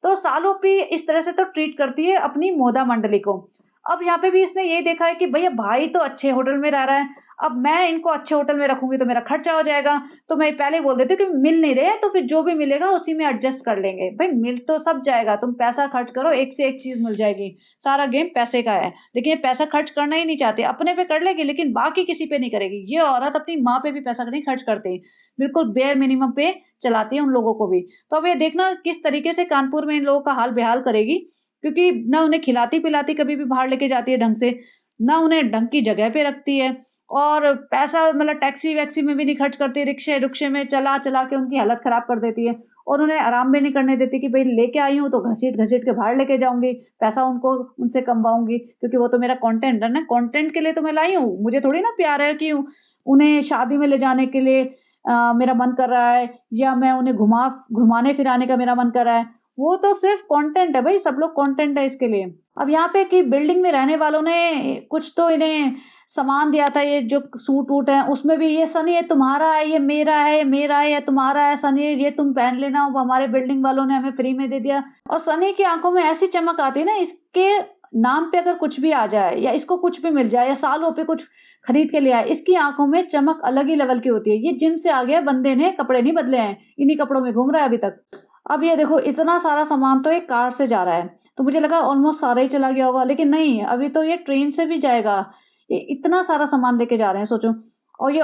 तो सालों पे इस तरह से तो ट्रीट करती है अपनी मोदा मंडली को। अब यहाँ पे भी इसने ये देखा है कि भैया भाई तो अच्छे होटल में रह रहा है, अब मैं इनको अच्छे होटल में रखूँगी तो मेरा खर्चा हो जाएगा, तो मैं पहले ही बोल देती हूँ कि मिल नहीं रहे तो फिर जो भी मिलेगा उसी में एडजस्ट कर लेंगे। भाई मिल तो सब जाएगा, तुम पैसा खर्च करो, एक से एक चीज़ मिल जाएगी। सारा गेम पैसे का है, लेकिन ये पैसा खर्च करना ही नहीं चाहती, अपने पे कर लेगी लेकिन बाकी किसी पे नहीं करेगी। ये औरत अपनी माँ पे भी पैसा नहीं खर्च करती, बिल्कुल बेयर मिनिमम पे चलाती है उन लोगों को भी। तो अब ये देखना किस तरीके से कानपुर में इन लोगों का हाल बेहाल करेगी, क्योंकि ना उन्हें खिलाती-पिलाती कभी भी बाहर लेके जाती है ढंग से, ना उन्हें ढंग की जगह पे रखती है और पैसा मतलब टैक्सी-वैक्सी में भी नहीं खर्च करती, रिक्शे-रुक्शे में चला-चला के उनकी हालत खराब कर देती है और उन्हें आराम भी नहीं करने देती कि भई लेके आई हूँ तो घसीट-घसीट के बाहर लेके जाऊँगी, पैसा उनको उनसे कमवाऊँगी क्योंकि वो तो मेरा कंटेंट है ना, कंटेंट के लिए तो मैं लाई हूँ। मुझे थोड़ी ना प्यार है कि उन्हें शादी में ले जाने के लिए मेरा मन कर रहा है या मैं उन्हें घुमाने-फिराने का मेरा मन कर रहा है। वो तो सिर्फ़ कंटेंट है भई, सब लोग कंटेंट है इसके लिए। अब यहाँ पे कि बिल्डिंग में रहने वालों ने कुछ तो इन्हें सामान दिया था, ये जो सूट-वूट है, उसमें भी ये सनी ये तुम्हारा है, ये मेरा है, ये मेरा है, ये तुम्हारा है सनी, ये तुम पहन लेना, वो हमारे बिल्डिंग वालों ने हमें फ्री में दे दिया। और सनी की आँखों में ऐसी चमक आती है ना, इसके नाम पे अगर कुछ भी आ जाए या इसको कुछ भी मिल जाए या सालों पे कुछ खरीद के ले आए, इसकी आँखों में चमक अलग ही लेवल की होती है। ये जिम से आ गया, बंदे ने कपड़े नहीं बदले हैं, इन्हीं कपड़ों में घूम रहा है अभी तक। अब ये देखो इतना सारा सामान तो एक कार से जा रहा है, तो मुझे लगा ऑलमोस्ट सारा ही चला गया होगा, लेकिन नहीं, अभी तो ये ट्रेन से भी जाएगा। ये इतना सारा सामान लेके जा रहे हैं सोचो। और ये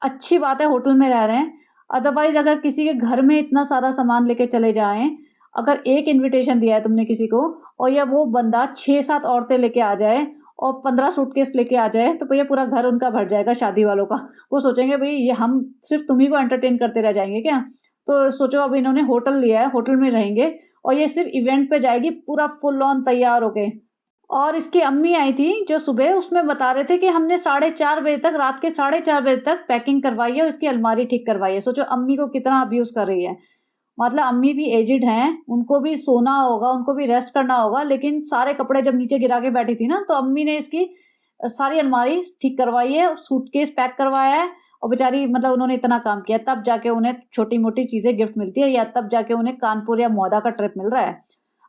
अच्छी बात है होटल में रह रहे हैं, अदरवाइज़ अगर किसी के घर में इतना सारा सामान लेके चले जाएँ, अगर एक इन्विटेशन दिया है तुमने किसी को और या वो बंदा 6-7 औरतें लेके आ जाए और 15 सूटकेस लेके आ जाए, तो भैया पूरा घर उनका भर जाएगा शादी वालों का। वो सोचेंगे भई ये हम सिर्फ़ तुम्हीं को एंटरटेन करते रह जाएँगे क्या? तो सोचो अब इन्होंने होटल लिया है, होटल में रहेंगे और ये सिर्फ़ इवेंट पे जाएगी पूरा फुल ऑन तैयार होके। और इसकी अम्मी आई थी जो सुबह, उसमें बता रहे थे कि हमने 4:30 बजे तक, रात के 4:30 बजे तक पैकिंग करवाई है और इसकी अलमारी ठीक करवाई है। सोचो अम्मी को कितना अब्यूज़ कर रही है। मतलब अम्मी भी एज्ड हैं, उनको भी सोना होगा, उनको भी रेस्ट करना होगा, लेकिन सारे कपड़े जब नीचे गिरा के बैठी थी ना, तो अम्मी ने इसकी सारी अलमारी ठीक करवाई है, सूटकेस पैक करवाया है और बेचारी मतलब उन्होंने इतना काम किया, तब जाके उन्हें छोटी-मोटी चीज़ें गिफ्ट मिलती है या तब जाके उन्हें कानपुर या मौदा का ट्रिप मिल रहा है।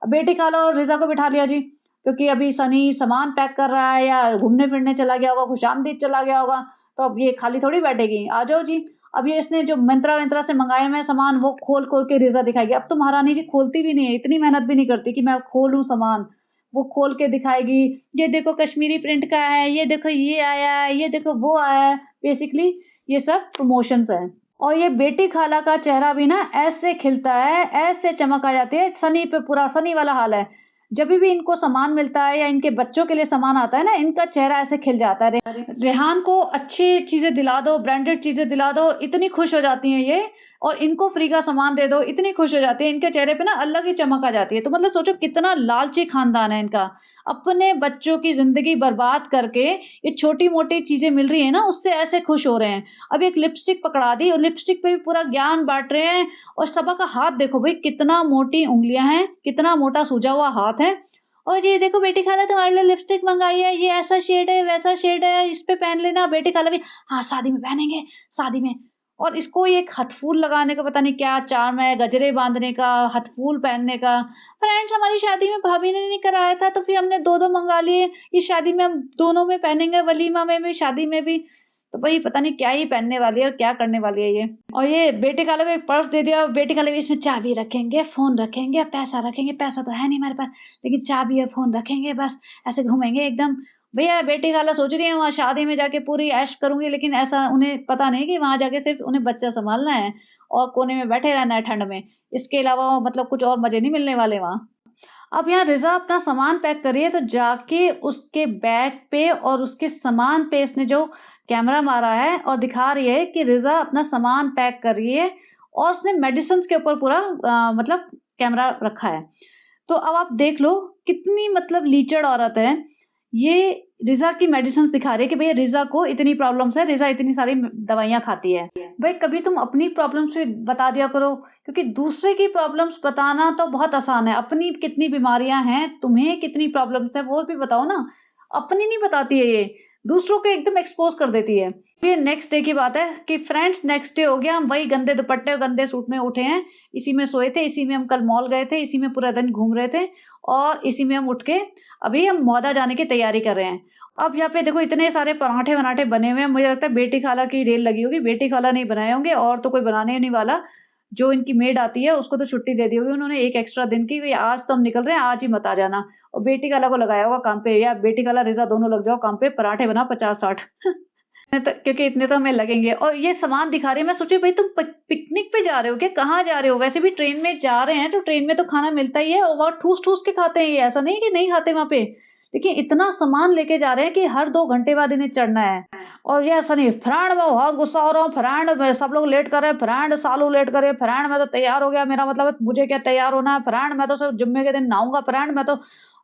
अब बेटी खाला और रिज़ा को बिठा लिया जी, क्योंकि अभी सनी सामान पैक कर रहा है या घूमने-फिरने चला गया होगा, खुशामदीद चला गया होगा, तो अब ये खाली थोड़ी बैठेगी, आ जाओ जी। अब ये इसने जो मिंत्रा-विंत्रा से मँगाए हुए हैं सामान, वो खोल-खोल के रिज़ा दिखाएगी। अब तो महारानी जी खोलती भी नहीं है, इतनी मेहनत भी नहीं करती कि मैं खोलूँ सामान। वो खोल के दिखाएगी, ये देखो कश्मीरी प्रिंट का है, ये देखो ये आया है, ये देखो वो आया है। बेसिकली ये सब प्रमोशंस हैं। और ये बेटी खाला का चेहरा भी ना ऐसे खिलता है, ऐसे चमक आ जाती है, सनी पे पूरा सनी वाला हाल है। जभी भी इनको सामान मिलता है या इनके बच्चों के लिए सामान आता है ना, इनका चेहरा ऐसे खिल जाता है। रेहान को अच्छी चीज़ें दिला दो, ब्रांडेड चीज़ें दिला दो, इतनी खुश हो जाती हैं ये, और इनको फ्री का सामान दे दो, इतनी खुश हो जाती है, इनके चेहरे पे ना अलग ही चमक आ जाती है। तो मतलब सोचो कितना लालची खानदान है इनका। अपने बच्चों की ज़िंदगी बर्बाद करके ये छोटी-मोटी चीज़ें मिल रही हैं ना, उससे ऐसे खुश हो रहे हैं। अब एक लिपस्टिक पकड़ा दी और लिपस्टिक पे भी पूरा ज्ञान बाँट रहे हैं और सबा का हाथ देखो भई कितना मोटी उँगलियाँ हैं, कितना मोटा सूजा हुआ हाथ है। और ये देखो बेटी खाला तुम्हारे लिए लिपस्टिक मँगाई है, ये ऐसा शेड है, वैसा शेड है, इस पे पहन लेना। बेटी खाला भी हाँ, शादी में पहनेंगे, शादी में। और इसको ये एक हथफूल लगाने का पता नहीं क्या चार्म है, गजरे बाँधने का, हथफूल पहनने का। फ्रेंड्स हमारी शादी में भाभी ने नहीं कराया था, तो फिर हमने 2-2 मँगा लिए। इस शादी में हम दोनों में पहनेंगे, वलीमा में भी, शादी में भी। तो भाई पता नहीं क्या ही पहनने वाली है और क्या करने वाली है ये। और ये बेटे खाला को एक पर्स दे दिया, बेटे खाला भी इसमें चाबी रखेंगे, फ़ोन रखेंगे, पैसा रखेंगे, पैसा तो है नहीं हमारे पास, लेकिन चाबी और फ़ोन रखेंगे बस, ऐसे घूमेंगे एकदम। भैया बेटी खाला सोच रही है वहाँ शादी में जाके पूरी ऐश करूँगी, लेकिन ऐसा उन्हें पता नहीं कि वहाँ जाके सिर्फ़ उन्हें बच्चा सँभालना है और कोने में बैठे रहना है ठंड में। इसके अलावा मतलब कुछ और मज़े नहीं मिलने वाले वहाँ। अब यहाँ रिज़ा अपना सामान पैक कर रही है, तो जाके उसके बैग पे और उसके सामान पे इसने जो कैमरा मारा है और दिखा रही है कि रिज़ा अपना सामान पैक कर रही है और उसने मेडिसिन्स के ऊपर पूरा मतलब कैमरा रखा है। तो अब आप देख लो कितनी मतलब लीचड़ औरत है। ये रिज़ा की मेडिसिन्स दिखा रही है कि भैया रिज़ा को इतनी प्रॉब्लम्स है, रिज़ा इतनी सारी दवाइयाँ खाती है। भाई कभी तुम अपनी प्रॉब्लम्स भी बता दिया करो, क्योंकि दूसरे की प्रॉब्लम्स बताना तो बहुत आसान है। अपनी कितनी बीमारियाँ हैं, तुम्हें कितनी प्रॉब्लम्स है वो भी बताओ ना। अपनी नहीं बताती है ये, दूसरों को एकदम एक्सपोज़ कर देती है। ये नेक्स्ट डे की बात है कि फ्रेंड्स नेक्स्ट डे हो गया, हम वही गंदे दुपट्टे और गंदे सूट में उठे हैं, इसी में सोए थे, इसी में हम कल मॉल गए थे, इसी में पूरा दिन घूम रहे थे और इसी में हम उठ के अभी हम मौदा जाने की तैयारी कर रहे हैं। अब यहाँ पे देखो इतने सारे पराठे-वराठे बने हुए हैं, मुझे लगता है बेटी खाला की रेल लगी होगी, बेटी खाला ने ही बनाए होंगे और तो कोई बनाने ही नहीं वाला। जो इनकी मेड आती है उसको तो छुट्टी दे दी होगी उन्होंने 1 एक्स्ट्रा दिन की, कि आज तो हम निकल रहे हैं, आज ही मत आ जाना। और बेटी खाला को लगाया होगा काम पे, या बेटी खाला, रिज़ा दोनों लग जाओ काम पे, पराठे बनाओ 50-60। तो क्योंकि इतने तो हमें लगेंगे। और ये सामान दिखा रही है, मैं सोची भाई तुम पिकनिक पे जा रहे हो क्या? कहाँ जा रहे हो? वैसे भी ट्रेन में जा रहे हैं तो ट्रेन में तो खाना मिलता ही है और वहाँ ठूस-ठूस के खाते हैं ये, ऐसा नहीं है कि नहीं खाते वहाँ पे। देखिए इतना सामान लेके जा रहे हैं कि हर 2 घंटे बाद इन्हें चढ़ना है। और ये ऐसा नहीं, फ्रेंड मैं बहुत गुस्सा हो रहा हूँ, फ्रेंड मैं सब लोग लेट कर रहे हैं, फ्रेंड सालू लेट कर रहे हैं, फ्रेंड मैं तो तैयार हो गया, मेरा मतलब है मुझे क्या तैयार होना है, फ्रेंड मैं तो सिर्फ जुम्मे के दिन नहाऊँगा, फ्रेंड मैं तो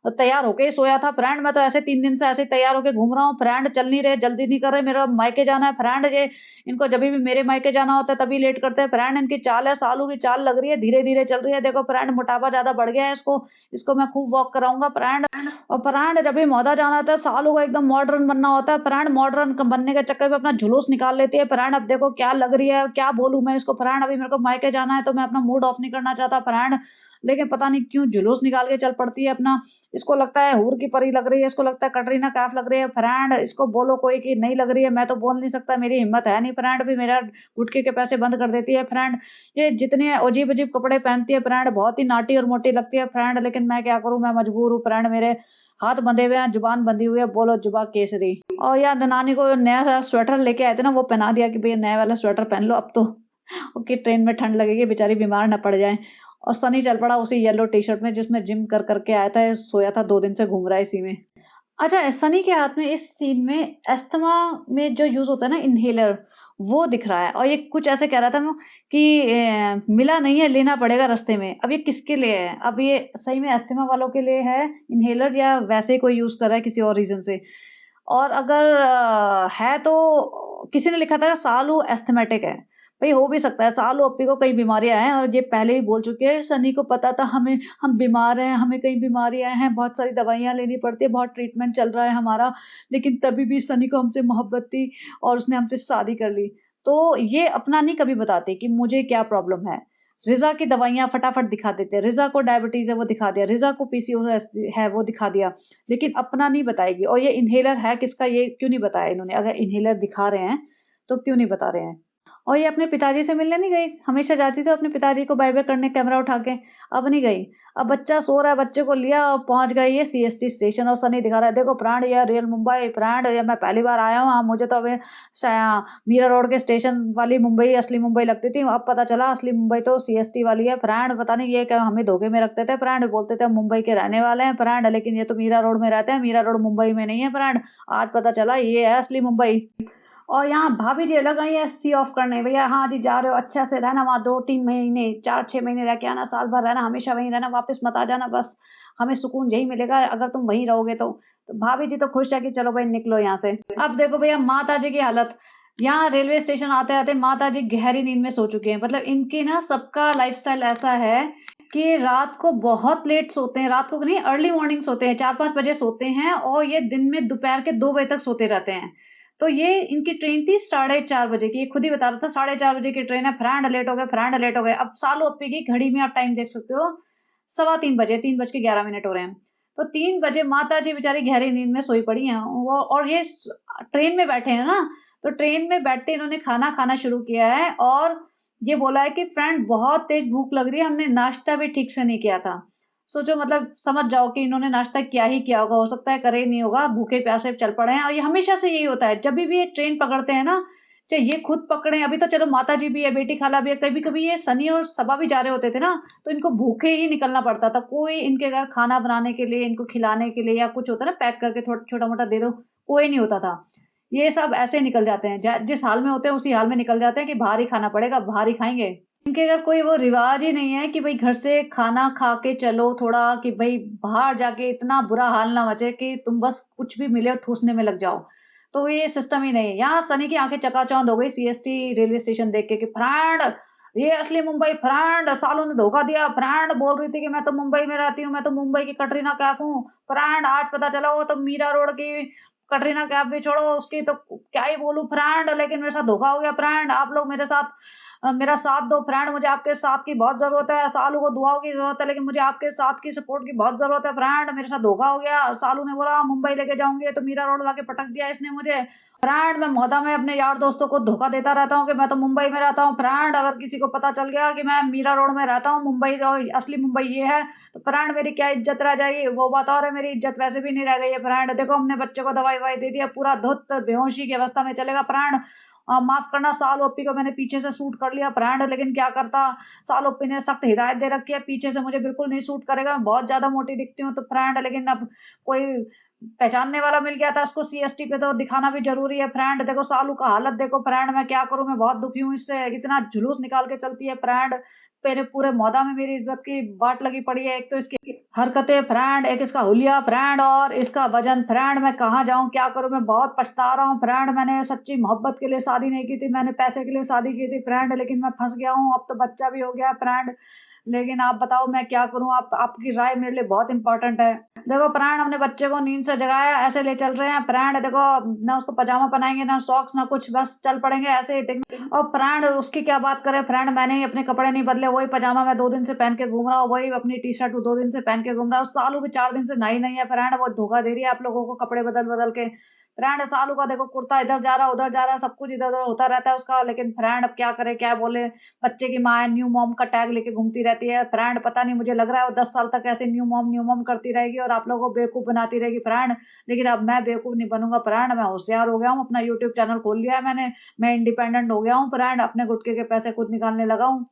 तैयार होके ही सोया था, फ्रेंड मैं तो ऐसे 3 दिन से ऐसे ही तैयार होके घूम रहा हूँ, फ्रेंड चल नहीं रहे, जल्दी नहीं कर रहे, मेरा मायके जाना है, फ्रेंड ये इनको जभी भी मेरे मायके जाना होता है तभी लेट करते हैं, फ्रेंड इनकी चाल है, सालू की चाल लग रही है, धीरे-धीरे चल रही है, देखो फ्रेंड मोटापा ज़्यादा बढ़ गया है इसको, इसको मैं खूब वॉक कराऊँगा फ्रेंड। और फ्रेंड जब भी मौदा जाना होता है, सालू को एकदम मॉडर्न बनना होता है, फ्रेंड मॉडर्न बनने के चक्कर में अपना जुलूस निकाल लेती है, फ्रेंड अब देखो क्या लग रही है, क्या बोलूँ मैं इसको, फ्रेंड अभी मेरे को मायके जाना है तो मैं अपना मूड ऑफ नहीं करना चाहता फ्रेंड, लेकिन पता नहीं क्यों जुलूस निकाल के चल पड़ती है अपना। इसको लगता है हूर की परी लग रही है, इसको लगता है कटरीना कैफ लग रही है, फ्रेंड इसको बोलो कोई कि नहीं लग रही है, मैं तो बोल नहीं सकता, मेरी हिम्मत है नहीं, फ्रेंड भी मेरा गुटखे के पैसे बंद कर देती है फ्रेंड। ये जितने अजीब-अजीब कपड़े पहनती है फ्रेंड, बहुत ही नाटी और मोटी लगती है फ्रेंड, लेकिन मैं क्या करूँ, मैं मजबूर हूँ फ्रेंड, मेरे हाथ बंधे हुए हैं, जुबान बंधी हुई है, बोलो जुबा केसरी। और यार नानी को नया सा स्वेटर लेके आए थे ना, वो पहना दिया कि भैया नया वाला स्वेटर पहन लो अब तो, कि ट्रेन में ठंड लगेगी, बेचारी बीमार ना पड़ जाए। और सनी चल पड़ा उसी येलो टी-शर्ट में जिसमें जिम कर के आया था, सोया था 2 दिन से घूम रहा है इसी में। अच्छा, सनी के हाथ में इस सीन में अस्थमा में जो यूज़ होता है ना इन्हेलर, वो दिख रहा है और ये कुछ ऐसे कह रहा था वो कि मिला नहीं है, लेना पड़ेगा रास्ते में। अब ये किसके लिए है? अब ये सही में अस्थमा वालों के लिए है इन्हेलर या वैसे ही कोई यूज़ कर रहा है किसी और रीज़न से? और अगर है तो किसी ने लिखा था सालू एस्थमेटिक है। भई हो भी सकता है, सालू अप्पी को कई बीमारियाँ हैं और ये पहले ही बोल चुके हैं, सनी को पता था हमें, हम बीमार हैं, हमें कई बीमारियाँ हैं, बहुत सारी दवाइयाँ लेनी पड़ती है, बहुत ट्रीटमेंट चल रहा है हमारा, लेकिन तभी भी सनी को हमसे मोहब्बत थी और उसने हमसे शादी कर ली। तो ये अपना नहीं कभी बताते कि मुझे क्या प्रॉब्लम है। रिज़ा की दवाइयाँ फटाफट दिखा देते हैं, रिज़ा को डायबिटीज़ है वो दिखा दिया, रिज़ा को पीसीओएस है वो दिखा दिया, लेकिन अपना नहीं बताएगी। और ये इन्हेलर है किसका ये क्यों नहीं बताया इन्होंने? अगर इन्हेलर दिखा रहे हैं, तो क्यों नहीं बता रहे हैं? और ये अपने पिताजी से मिलने नहीं गई, हमेशा जाती थी अपने पिताजी को बाय-बाय करने कैमरा उठा के, अब नहीं गई। अब बच्चा सो रहा है, बच्चे को लिया और पहुँच गई ये सीएसटी स्टेशन और सनी दिखा रहा है, देखो प्राण ये रियल मुंबई, प्राण ये मैं पहली बार आया हूँ, मुझे तो अभी मीरा रोड के स्टेशन वाली मुंबई असली मुंबई लगती थी, अब पता चला असली मुंबई तो सीएसटी वाली है, प्राण पता नहीं ये क्या हमें धोखे में रखते थे, प्राण बोलते थे हम मुंबई के रहने वाले हैं प्राण, लेकिन ये तो मीरा रोड में रहते हैं, मीरा रोड मुंबई में नहीं है प्राण, आज पता चला ये है असली मुंबई। और यहाँ भाभी जी अलग आई हैं सी ऑफ करने, भैया हाँ जी जा रहे हो अच्छा से रहना वहाँ 2-3 महीने 4-6 महीने रह के आना, साल भर रहना, हमेशा वहीं रहना, वापस मत आ जाना, बस हमें सुकून यही मिलेगा अगर तुम वहीं रहोगे तो भाभी जी तो खुश है कि चलो भाई निकलो यहाँ से। अब देखो भैया माता जी की हालत, यहाँ रेलवे स्टेशन आते आते माता जी गहरी नींद में सो चुके हैं, मतलब इनकी ना सबका लाइफस्टाइल ऐसा है कि रात को बहुत लेट सोते हैं, रात को नहीं अर्ली मॉर्निंग सोते हैं, 4-5 बजे सोते हैं और ये दिन में दोपहर के 2 बजे तक सोते रहते हैं। तो ये इनकी ट्रेन थी 4:30 बजे की, ये खुद ही बता रहा था 4:30 बजे की ट्रेन है, फ्रेंड लेट हो गए, फ्रेंड लेट हो गए। अब सालू अप्पी की घड़ी में आप टाइम देख सकते हो, 3:15 बजे, 3:11 हो रहे हैं। तो 3 बजे माता जी बेचारी गहरी नींद में सोई पड़ी हैं, वो और ये ट्रेन में बैठे हैं ना, तो ट्रेन में बैठते इन्होंने खाना खाना शुरू किया है और ये बोला है कि फ्रेंड बहुत तेज़ भूख लग रही है, हमने नाश्ता भी ठीक से नहीं किया था। सोचो मतलब समझ जाओ कि इन्होंने नाश्ता किया ही क्या होगा, हो सकता है करे ही नहीं होगा, भूखे-प्यासे चल पड़े हैं और ये हमेशा से यही होता है, जभी भी ये ट्रेन पकड़ते हैं ना, चाहे ये खुद पकड़े, अभी तो चलो माताजी भी है, बेटी खाला भी है, कभी-कभी ये सनी और सबा भी जा रहे होते थे ना, तो इनको भूखे ही निकलना पड़ता था। कोई इनके घर खाना बनाने के लिए, इनको खिलाने के लिए या कुछ होता है ना पैक करके छोटा-मोटा दे दो, कोई नहीं होता था। ये सब ऐसे निकल जाते हैं, ज जिस हाल में होते हैं उसी हाल में निकल जाते हैं कि बाहर ही खाना पड़ेगा, बाहर ही खाएँगे। इनके घर कोई वो रिवाज ही नहीं है कि भई घर से खाना खा के चलो थोड़ा कि भई बाहर जाके इतना बुरा हाल ना मचे कि तुम बस कुछ भी मिले और ठूसने में लग जाओ। तो ये सिस्टम ही नहीं है। यहाँ सनी की आँखें चकाचौंध हो गई सीएसटी रेलवे स्टेशन देख के कि फ्रेंड ये असली मुंबई फ्रेंड सालों ने धोखा दिया। फ्रेंड बोल रही थी कि मैं तो मुंबई में रहती हूँ, मैं तो मुंबई की कटरीना कैफ हूँ। फ्रेंड आज पता चला वो तो मीरा रोड की कटरीना कैफ भी छोड़ो उसकी तो क्या ही बोलूँ फ्रेंड लेकिन मेरे साथ धोखा हो गया फ्रेंड आप लोग मेरे साथ मेरा साथ दो फ्रेंड मुझे आपके साथ की बहुत ज़रूरत है। सालू को दुआओं की ज़रूरत है लेकिन मुझे आपके साथ की सपोर्ट की बहुत ज़रूरत है फ्रेंड मेरे साथ धोखा हो गया। सालू ने बोला मुंबई लेके जाऊँगी तो मीरा रोड लाके पटक दिया इसने मुझे। फ्रेंड मैं मोहल्ला में अपने यार दोस्तों को धोखा देता रहता हूँ कि मैं तो मुंबई में रहता हूँ। फ्रेंड अगर किसी को पता चल गया कि मैं मीरा रोड में रहता हूँ मुंबई का असली मुंबई ये है तो फ्रेंड मेरी क्या इज्जत रह जाएगी। वो बात और है मेरी इज्जत वैसे भी नहीं रह गई है फ्रेंड। देखो हमने बच्चे को दवाई-ववाई दे दी है पूरा धुत बेहोशी की अवस्था में चलेगा फ्रेंड। माफ़ करना साल ओप्पी को मैंने पीछे से शूट कर लिया फ्रेंड लेकिन क्या करता साल ओप्पी ने सख्त हिदायत दे रखी है पीछे से मुझे बिल्कुल नहीं शूट करेगा। मैं बहुत ज़्यादा मोटी दिखती हूँ तो फ्रेंड लेकिन अब कोई पहचानने वाला मिल गया था उसको सीएसटी पे तो दिखाना भी ज़रूरी है फ्रेंड। देखो सालू का हालत देखो फ्रेंड मैं क्या करूँ मैं बहुत दुखी हूँ इससे। इतना जुलूस निकाल के चलती है फ्रेंड। मेरे पूरे मोहल्ला में मेरी इज़्ज़त की बाट लगी पड़ी है। एक तो इसकी हरकतें फ्रेंड, एक इसका हुलिया फ्रेंड और इसका वज़न फ्रेंड। मैं कहाँ जाऊँ, क्या करूँ? मैं बहुत पछता रहा हूँ फ्रेंड। मैंने सच्ची मोहब्बत के लिए शादी नहीं की थी, मैंने पैसे के लिए शादी की थी फ्रेंड लेकिन मैं फँस गया हूँ। अब तो बच्चा भी हो गया है फ्रेंड। लेकिन आप बताओ मैं क्या करूँ? आप आपकी राय मेरे लिए बहुत इम्पोर्टेंट है। देखो प्राण हमने बच्चे को नींद से जगाया, ऐसे ले चल रहे हैं। प्राण देखो ना उसको पजामा पहनाएँगे, ना सॉक्स, ना कुछ, बस चल पड़ेंगे ऐसे ही और प्राण उसकी क्या बात करें फ्रेंड मैंने ही अपने कपड़े नहीं बदले, वही पजामा मैं 2 दिन से पहन के घूम रहा हूँ, वही अपनी टी-शर्ट 2 दिन से पहन के घूम रहा हूँ। सालू भी 4 दिन से नई नहीं है फ्रेंड, वो धोखा दे रही है आप लोगों को कपड़े बदल-बदल के। फ्रेंड सालू का देखो कुर्ता इधर जा रहा है, उधर जा रहा है, सब कुछ इधर-उधर होता रहता है उसका, लेकिन फ्रेंड अब क्या करे, क्या बोले? बच्चे की माँ है, न्यू मॉम का टैग लेके घूमती रहती है। फ्रेंड पता नहीं मुझे लग रहा है वो 10 साल तक ऐसे न्यू मॉम करती रहेगी और आप लोगों को बेवकूफ़ बनाती रहेगी फ्रेंड। लेकिन अब मैं बेवकूफ़ नहीं बनूँगा फ्रेंड, मैं होशियार हो गया हूँ, अपना यूट्यूब चैनल खोल लिया है मैंने। मैं इंडिपेंडेंट हो गया हूँ फ्रेंड, अपने गुटके के पैसे खुद निकालने लगा हूँ।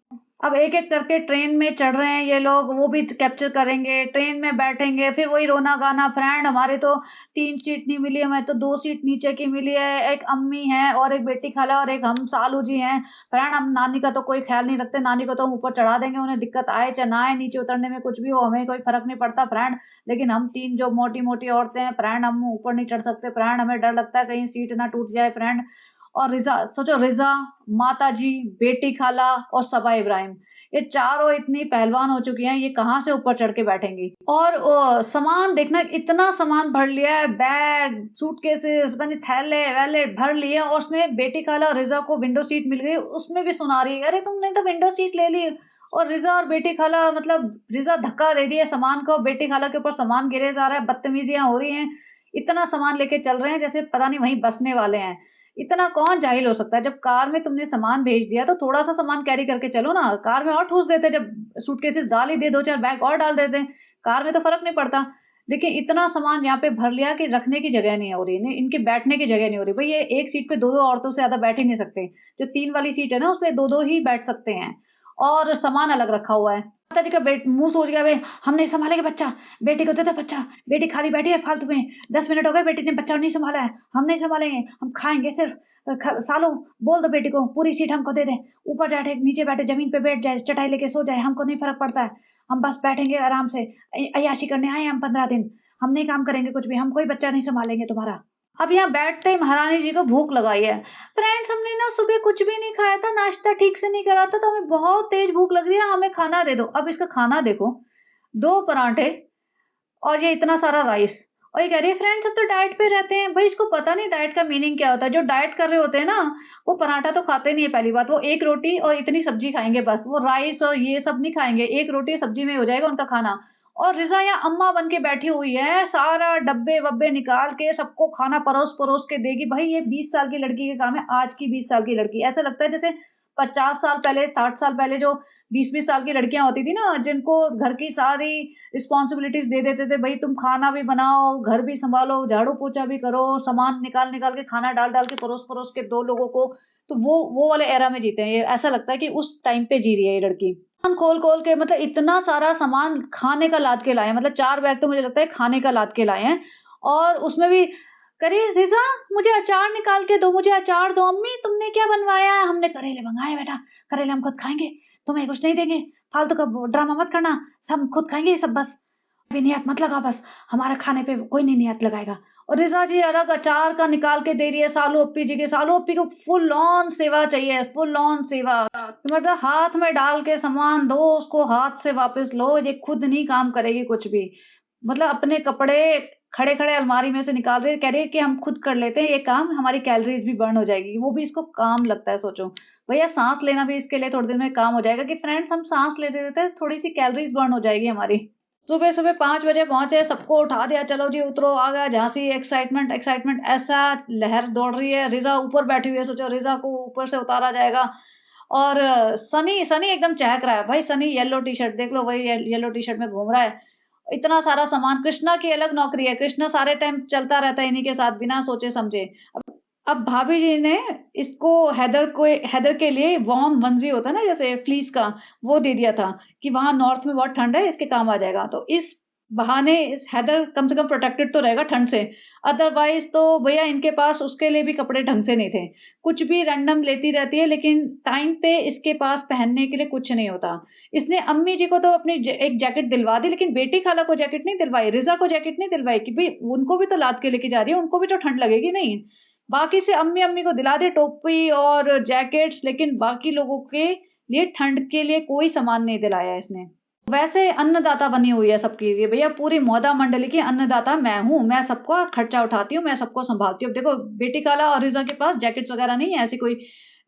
अब एक-एक करके ट्रेन में चढ़ रहे हैं ये लोग, वो भी कैप्चर करेंगे, ट्रेन में बैठेंगे, फिर वही रोना-गाना फ्रेंड हमारे तो 3 सीट नहीं मिली, हमें तो 2 सीट नीचे की मिली है। एक अम्मी हैं और एक बेटी खाला और एक हम सालू जी हैं। फ्रेंड हम नानी का तो कोई ख़्याल नहीं रखते, नानी को तो हम ऊपर चढ़ा देंगे, उन्हें दिक्कत आए चाहे ना आए, नीचे उतरने में कुछ भी हो, हमें कोई फ़र्क नहीं पड़ता फ्रेंड। लेकिन हम 3 जो मोटी-मोटी औरतें हैं फ्रेंड, हम ऊपर नहीं चढ़ सकते फ्रेंड, हमें डर लगता है कहीं सीट ना टूट जाए फ्रेंड। और रिज़ा सोचो रिज़ा, माताजी, बेटी खाला और सबा इब्राहिम, ये चारों इतनी पहलवान हो चुकी हैं, ये कहाँ से ऊपर चढ़ के बैठेंगी? और सामान देखना इतना सामान भर लिया है, बैग, सूटकेसेस, पता नहीं थैले-वैले भर लिए और उसमें बेटी खाला और रिज़ा को विंडो सीट मिल गई, उसमें भी सुना रही है, "अरे! तुमने तो विंडो सीट ले ली।" और रिज़ा और बेटी खाला मतलब रिज़ा धक्का दे रही है सामान को, बेटी खाला के ऊपर सामान गिरे जा रहा है, बदतमीज़ियाँ हो रही हैं। इतना सामान लेके चल रहे हैं जैसे पता नहीं वहीं बसने वाले हैं। इतना कौन जाहिल हो सकता है? जब कार में तुमने सामान भेज दिया तो थोड़ा-सा सामान कैरी करके चलो ना। कार में और ठूस देते जब सूटकेसेस डाल ही दिए 2-4 बैग और डाल देते। कार में तो फ़र्क नहीं पड़ता। लेकिन इतना सामान यहाँ पे भर लिया कि रखने की जगह नहीं हो रही, इन्हें इनके बैठने की जगह नहीं हो रही। भई ये एक सीट पे 2-2 औरतों से ज़्यादा बैठ ही नहीं सकते। जो 3 वाली सीट है ना उसपे 2-2 ही बैठ सकते हैं और सामान अलग रखा हुआ है। माताजी का मुँह सूज गया, "बे हम नहीं सँभालेंगे बच्चा, बेटी को दे दो बच्चा, बेटी खाली बैठी है फालतू में, 10 मिनट हो गए बेटी ने बच्चा नहीं सँभाला है, हम नहीं सँभालेंगे, हम खाएँगे सिर्फ़ सालो बोल दो बेटी को पूरी सीट हमको दे दे, ऊपर बैठे नीचे बैठे ज़मीन पे बैठ जाए, चटाई लेके सो जाए, हमको नहीं फ़र्क पड़ता है, हम बस बैठेंगे आराम से, अय्याशी करने आए हैं हम 15 दिन, हम नहीं काम करेंगे कुछ भी, हम कोई बच्चा नहीं सँभालेंगे तुम्हारा।" अब यहाँ बैठते ही महारानी जी को भूख लगाई है। फ्रेंड्स हमने ना सुबह कुछ भी नहीं खाया था, नाश्ता ठीक से नहीं करा था, तो हमें बहुत तेज़ भूख लग रही है, हमें खाना दे दो। अब इसका खाना देखो, 2 पराठे और ये इतना सारा राइस और ये कह रही है फ्रेंड्स हम तो डाइट पे रहते हैं। भाई इसको पता नहीं डाइट का मीनिंग क्या होता है। जो डाइट कर रहे होते हैं ना, वो पराठा तो खाते नहीं है पहली बात। वो 1 रोटी और इतनी सब्ज़ी खाएँगे बस। वो राइस और ये सब नहीं खाएँगे। 1 रोटी सब्ज़ी में हो जाएगा उनका खाना। और रिज़ा यहाँ अम्मा बन के बैठी हुई है, सारा डब्बे-वब्बे निकाल के सबको खाना परोस-परोस के देगी। भाई ये 20 साल की लड़की का काम है, आज की 20 साल की लड़की। ऐसा लगता है जैसे 50 साल पहले, 60 साल पहले जो 20-20 साल की लड़कियाँ होती थी ना, जिनको घर की सारी रिस्पॉन्सिबिलिटीज़ दे देते थे, भई तुम खाना भी बनाओ, घर भी सँभालो, झाड़ू-पोछा भी करो, सामान निकाल-निकाल के, खाना डाल-डाल के, परोस-परोस के 2 लोगों को, तो वो वाले एरा में जीते हैं ये। ऐसा लगता है कि उस टाइम पे जी रही है ये लड़की। सामान खोल-खोल के मतलब इतना सारा सामान खाने का लाद के लाए हैं, मतलब 4 बैग तो मुझे लगता है खाने का लाद के लाए हैं। और उसमें भी कह रही है, "रिज़ा मुझे अचार निकाल के दो, मुझे अचार दो।" "अम्मी तुमने क्या बनवाया है?" "हमने करेले मंगाए हैं बेटा, करेले हम खुद खाएँगे, तुम्हें कुछ नहीं देंगे, फालतू का ड्रामा मत करना, हम खुद खाएँगे ये सब बस। अभी नियत मत लगाओ बस, हमारे खाने पे कोई नहीं नियत लगाएगा।" और रिज़ा जी अलग अचार का निकाल के दे रही है सालू अप्पी जी के। सालू अप्पी को फुल ऑन सेवा चाहिए, फुल ऑन सेवा। मतलब हाथ में डाल के सामान दो, उसको हाथ से वापस लो, ये खुद नहीं काम करेगी कुछ भी। मतलब अपने कपड़े खड़े-खड़े अलमारी में से निकाल रही है, कह रही है कि हम खुद कर लेते हैं ये काम, हमारी कैलोरीज़ भी बर्न हो जाएगी। वो भी इसको काम लगता है सोचो। भैया साँस लेना भी इसके लिए थोड़ी देर में काम हो जाएगा कि फ्रेंड्स हम साँस लेते-लेते थोड़ी-सी कैलोरीज़ बर्न हो जाएगी हमारी। सुबह-सुबह 5 बजे पहुँचे, सबको उठा दिया, चलो जी उतरो, आ गया झांसी, एक्साइटमेंट एक्साइटमेंट ऐसा लहर दौड़ रही है। रिज़ा ऊपर बैठी हुई है, सोचो रिज़ा को ऊपर से उतारा जाएगा। और सनी सनी एकदम चहक रहा है। भाई सनी येलो टी-शर्ट देख लो, वही येलो टी-शर्ट में घूम रहा है। इतना सारा सामान, कृष्णा की अलग नौकरी है, कृष्णा सारे टाइम चलता रहता है इन्हीं के साथ बिना सोचे-समझे। अब भाभी जी ने इसको हैदर के लिए वार्म वन्सी होता है ना जैसे फ्लीस का, वो दे दिया था कि वहाँ नॉर्थ में बहुत ठंड है, इसके काम आ जाएगा। तो इस बहाने इस हैदर कम से कम प्रोटेक्टेड तो रहेगा ठंड से। अदरवाइज़ तो भैया इनके पास उसके लिए भी कपड़े ढंग से नहीं थे। कुछ भी रैंडम लेती रहती है लेकिन टाइम पे इसके पास पहनने के लिए कुछ नहीं होता। इसने अम्मी जी को तो अपनी एक जैकेट दिलवा दी लेकिन बेटी खाला को जैकेट नहीं दिलवाई, रिज़ा को जैकेट नहीं दिलवाई कि भई उनको भी तो लाद के लेके जा रही है, उनको भी तो ठंड लगेगी नहीं। बाकी से अम्मी-अम्मी को दिला दी टोपी और जैकेट्स, लेकिन बाकी लोगों के लिए ठंड के लिए कोई सामान नहीं दिलाया इसने। वैसे अन्नदाता बनी हुई है सबकी ये भैया, पूरी मौदा मंडली की अन्नदाता मैं हूँ, मैं सबका खर्चा उठाती हूँ, मैं सबको सँभालती हूँ। अब देखो बेटी खाला और रिज़ा के पास जैकेट्स वगैरह नहीं है ऐसी कोई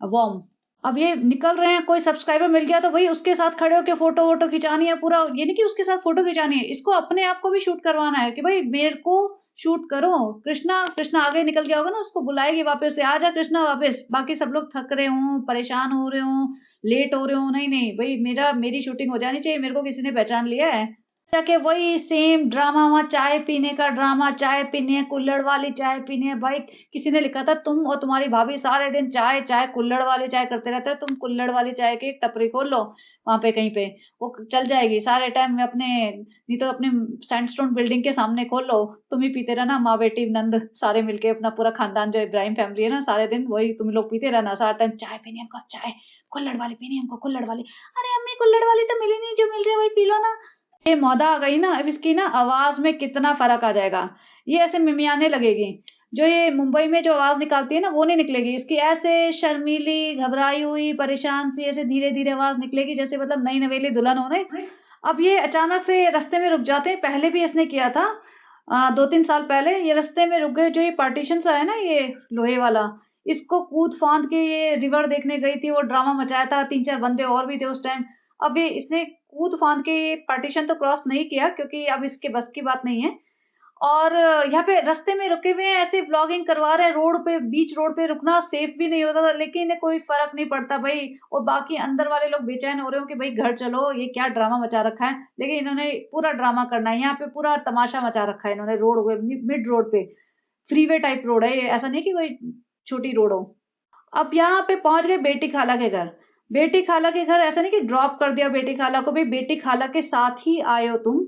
वार्म। अब ये निकल रहे हैं, कोई सब्सक्राइबर मिल गया तो वही उसके साथ खड़े होके फ़ोटो-वोटो खिंचानी है पूरा, ये नहीं कि उसके साथ फ़ोटो खिंचानी है, इसको अपने आप को भी शूट करवाना है कि भई मेरे को शूट करो। कृष्णा कृष्णा आगे निकल गया होगा ना, उसको बुलाएगी वापस से, "आजा कृष्णा वापस।" बाकी सब लोग थक रहे हों, परेशान हो रहे हों, लेट हो रहे हों, नहीं, नहीं, भई मेरी शूटिंग हो जानी चाहिए, मेरे को किसी ने पहचान लिया है। जाके वही सेम ड्रामा वहाँ, चाय पीने का ड्रामा, चाय पीनी है, कुल्हड़ वाली चाय पीनी है। भाई किसी ने लिखा था तुम और तुम्हारी भाभी सारे दिन चाय, चाय, कुल्हड़ वाली चाय करते रहते हो, तुम कुल्हड़ वाली चाय की एक टपरी खोल लो वहाँ पे कहीं पे, वो चल जाएगी सारे टाइम में अपने, नहीं तो अपने सैंडस्टोन बिल्डिंग के सामने खोल लो, तुम ही पीते रहना माँ-बेटी नंद सारे मिलके, अपना पूरा खानदान जो इब्राहिम फैमिली है ना, सारे दिन वही तुम लोग पीते रहना सारा टाइम, चाय पीनी है हमको चाय, कुल्हड़ वाली पीनी है हमको कुल्हड़ वाली। अरे अम्मी कुल्हड़ वाली तो मिली नहीं, जो मिल रही है वही पी लो ना। ये मौदा आ गई ना, अब इसकी ना आवाज़ में कितना फ़र्क आ जाएगा। ये ऐसे मिमियाने लगेगी। जो ये मुंबई में जो आवाज़ निकालती है ना, वो नहीं निकलेगी। इसकी ऐसे शर्मीली, घबराई हुई, परेशान सी ऐसे धीरे-धीरे आवाज़ निकलेगी जैसे मतलब नई नवेली दुल्हन हो ना। अब ये अचानक से रास्ते में रुक जाते हैं, पहले भी इसने किया था 2-3 साल पहले ये रास्ते में रुक गए, जो ये पार्टीशन सा है ना ये लोहे वाला, इसको कूद-फांद के ये रिवर देखने गई थी, वो ड्रामा मचाया था, 3-4 बंदे और भी थे उस टाइम। अब ये इसने कूद-फांद के ये पार्टीशन तो क्रॉस नहीं किया क्योंकि अब इसके बस की बात नहीं है। और यहाँ पे रास्ते में रुके हुए हैं, ऐसे व्लॉगिंग करवा रहे हैं रोड पे, बीच रोड पे रुकना सेफ भी नहीं होता था, लेकिन इन्हें कोई फ़र्क नहीं पड़ता भई। और बाकी अंदर वाले लोग बेचैन हो रहे हो कि भई घर चलो, ये क्या ड्रामा मचा रखा है। लेकिन इन्होंने पूरा ड्रामा करना है, यहाँ पे पूरा तमाशा मचा रखा है इन्होंने रोड पे, मिड रोड पे। फ्रीवे टाइप रोड है ये, ऐसा नहीं कि कोई छोटी रोड हो। अब यहाँ पे पहुँच गए बेटी खाला के घर। बेटी खाला के घर ऐसा नहीं कि ड्रॉप कर दिया बेटी खाला को, भई बेटी खाला के साथ ही आए हो तुम,